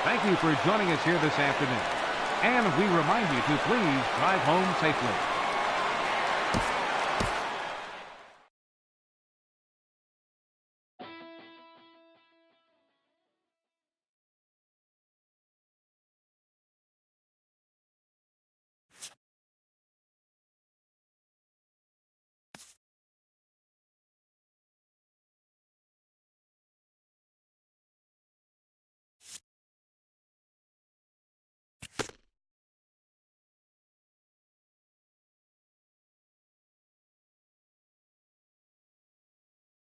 Thank you for joining us here this afternoon. And we remind you to please drive home safely.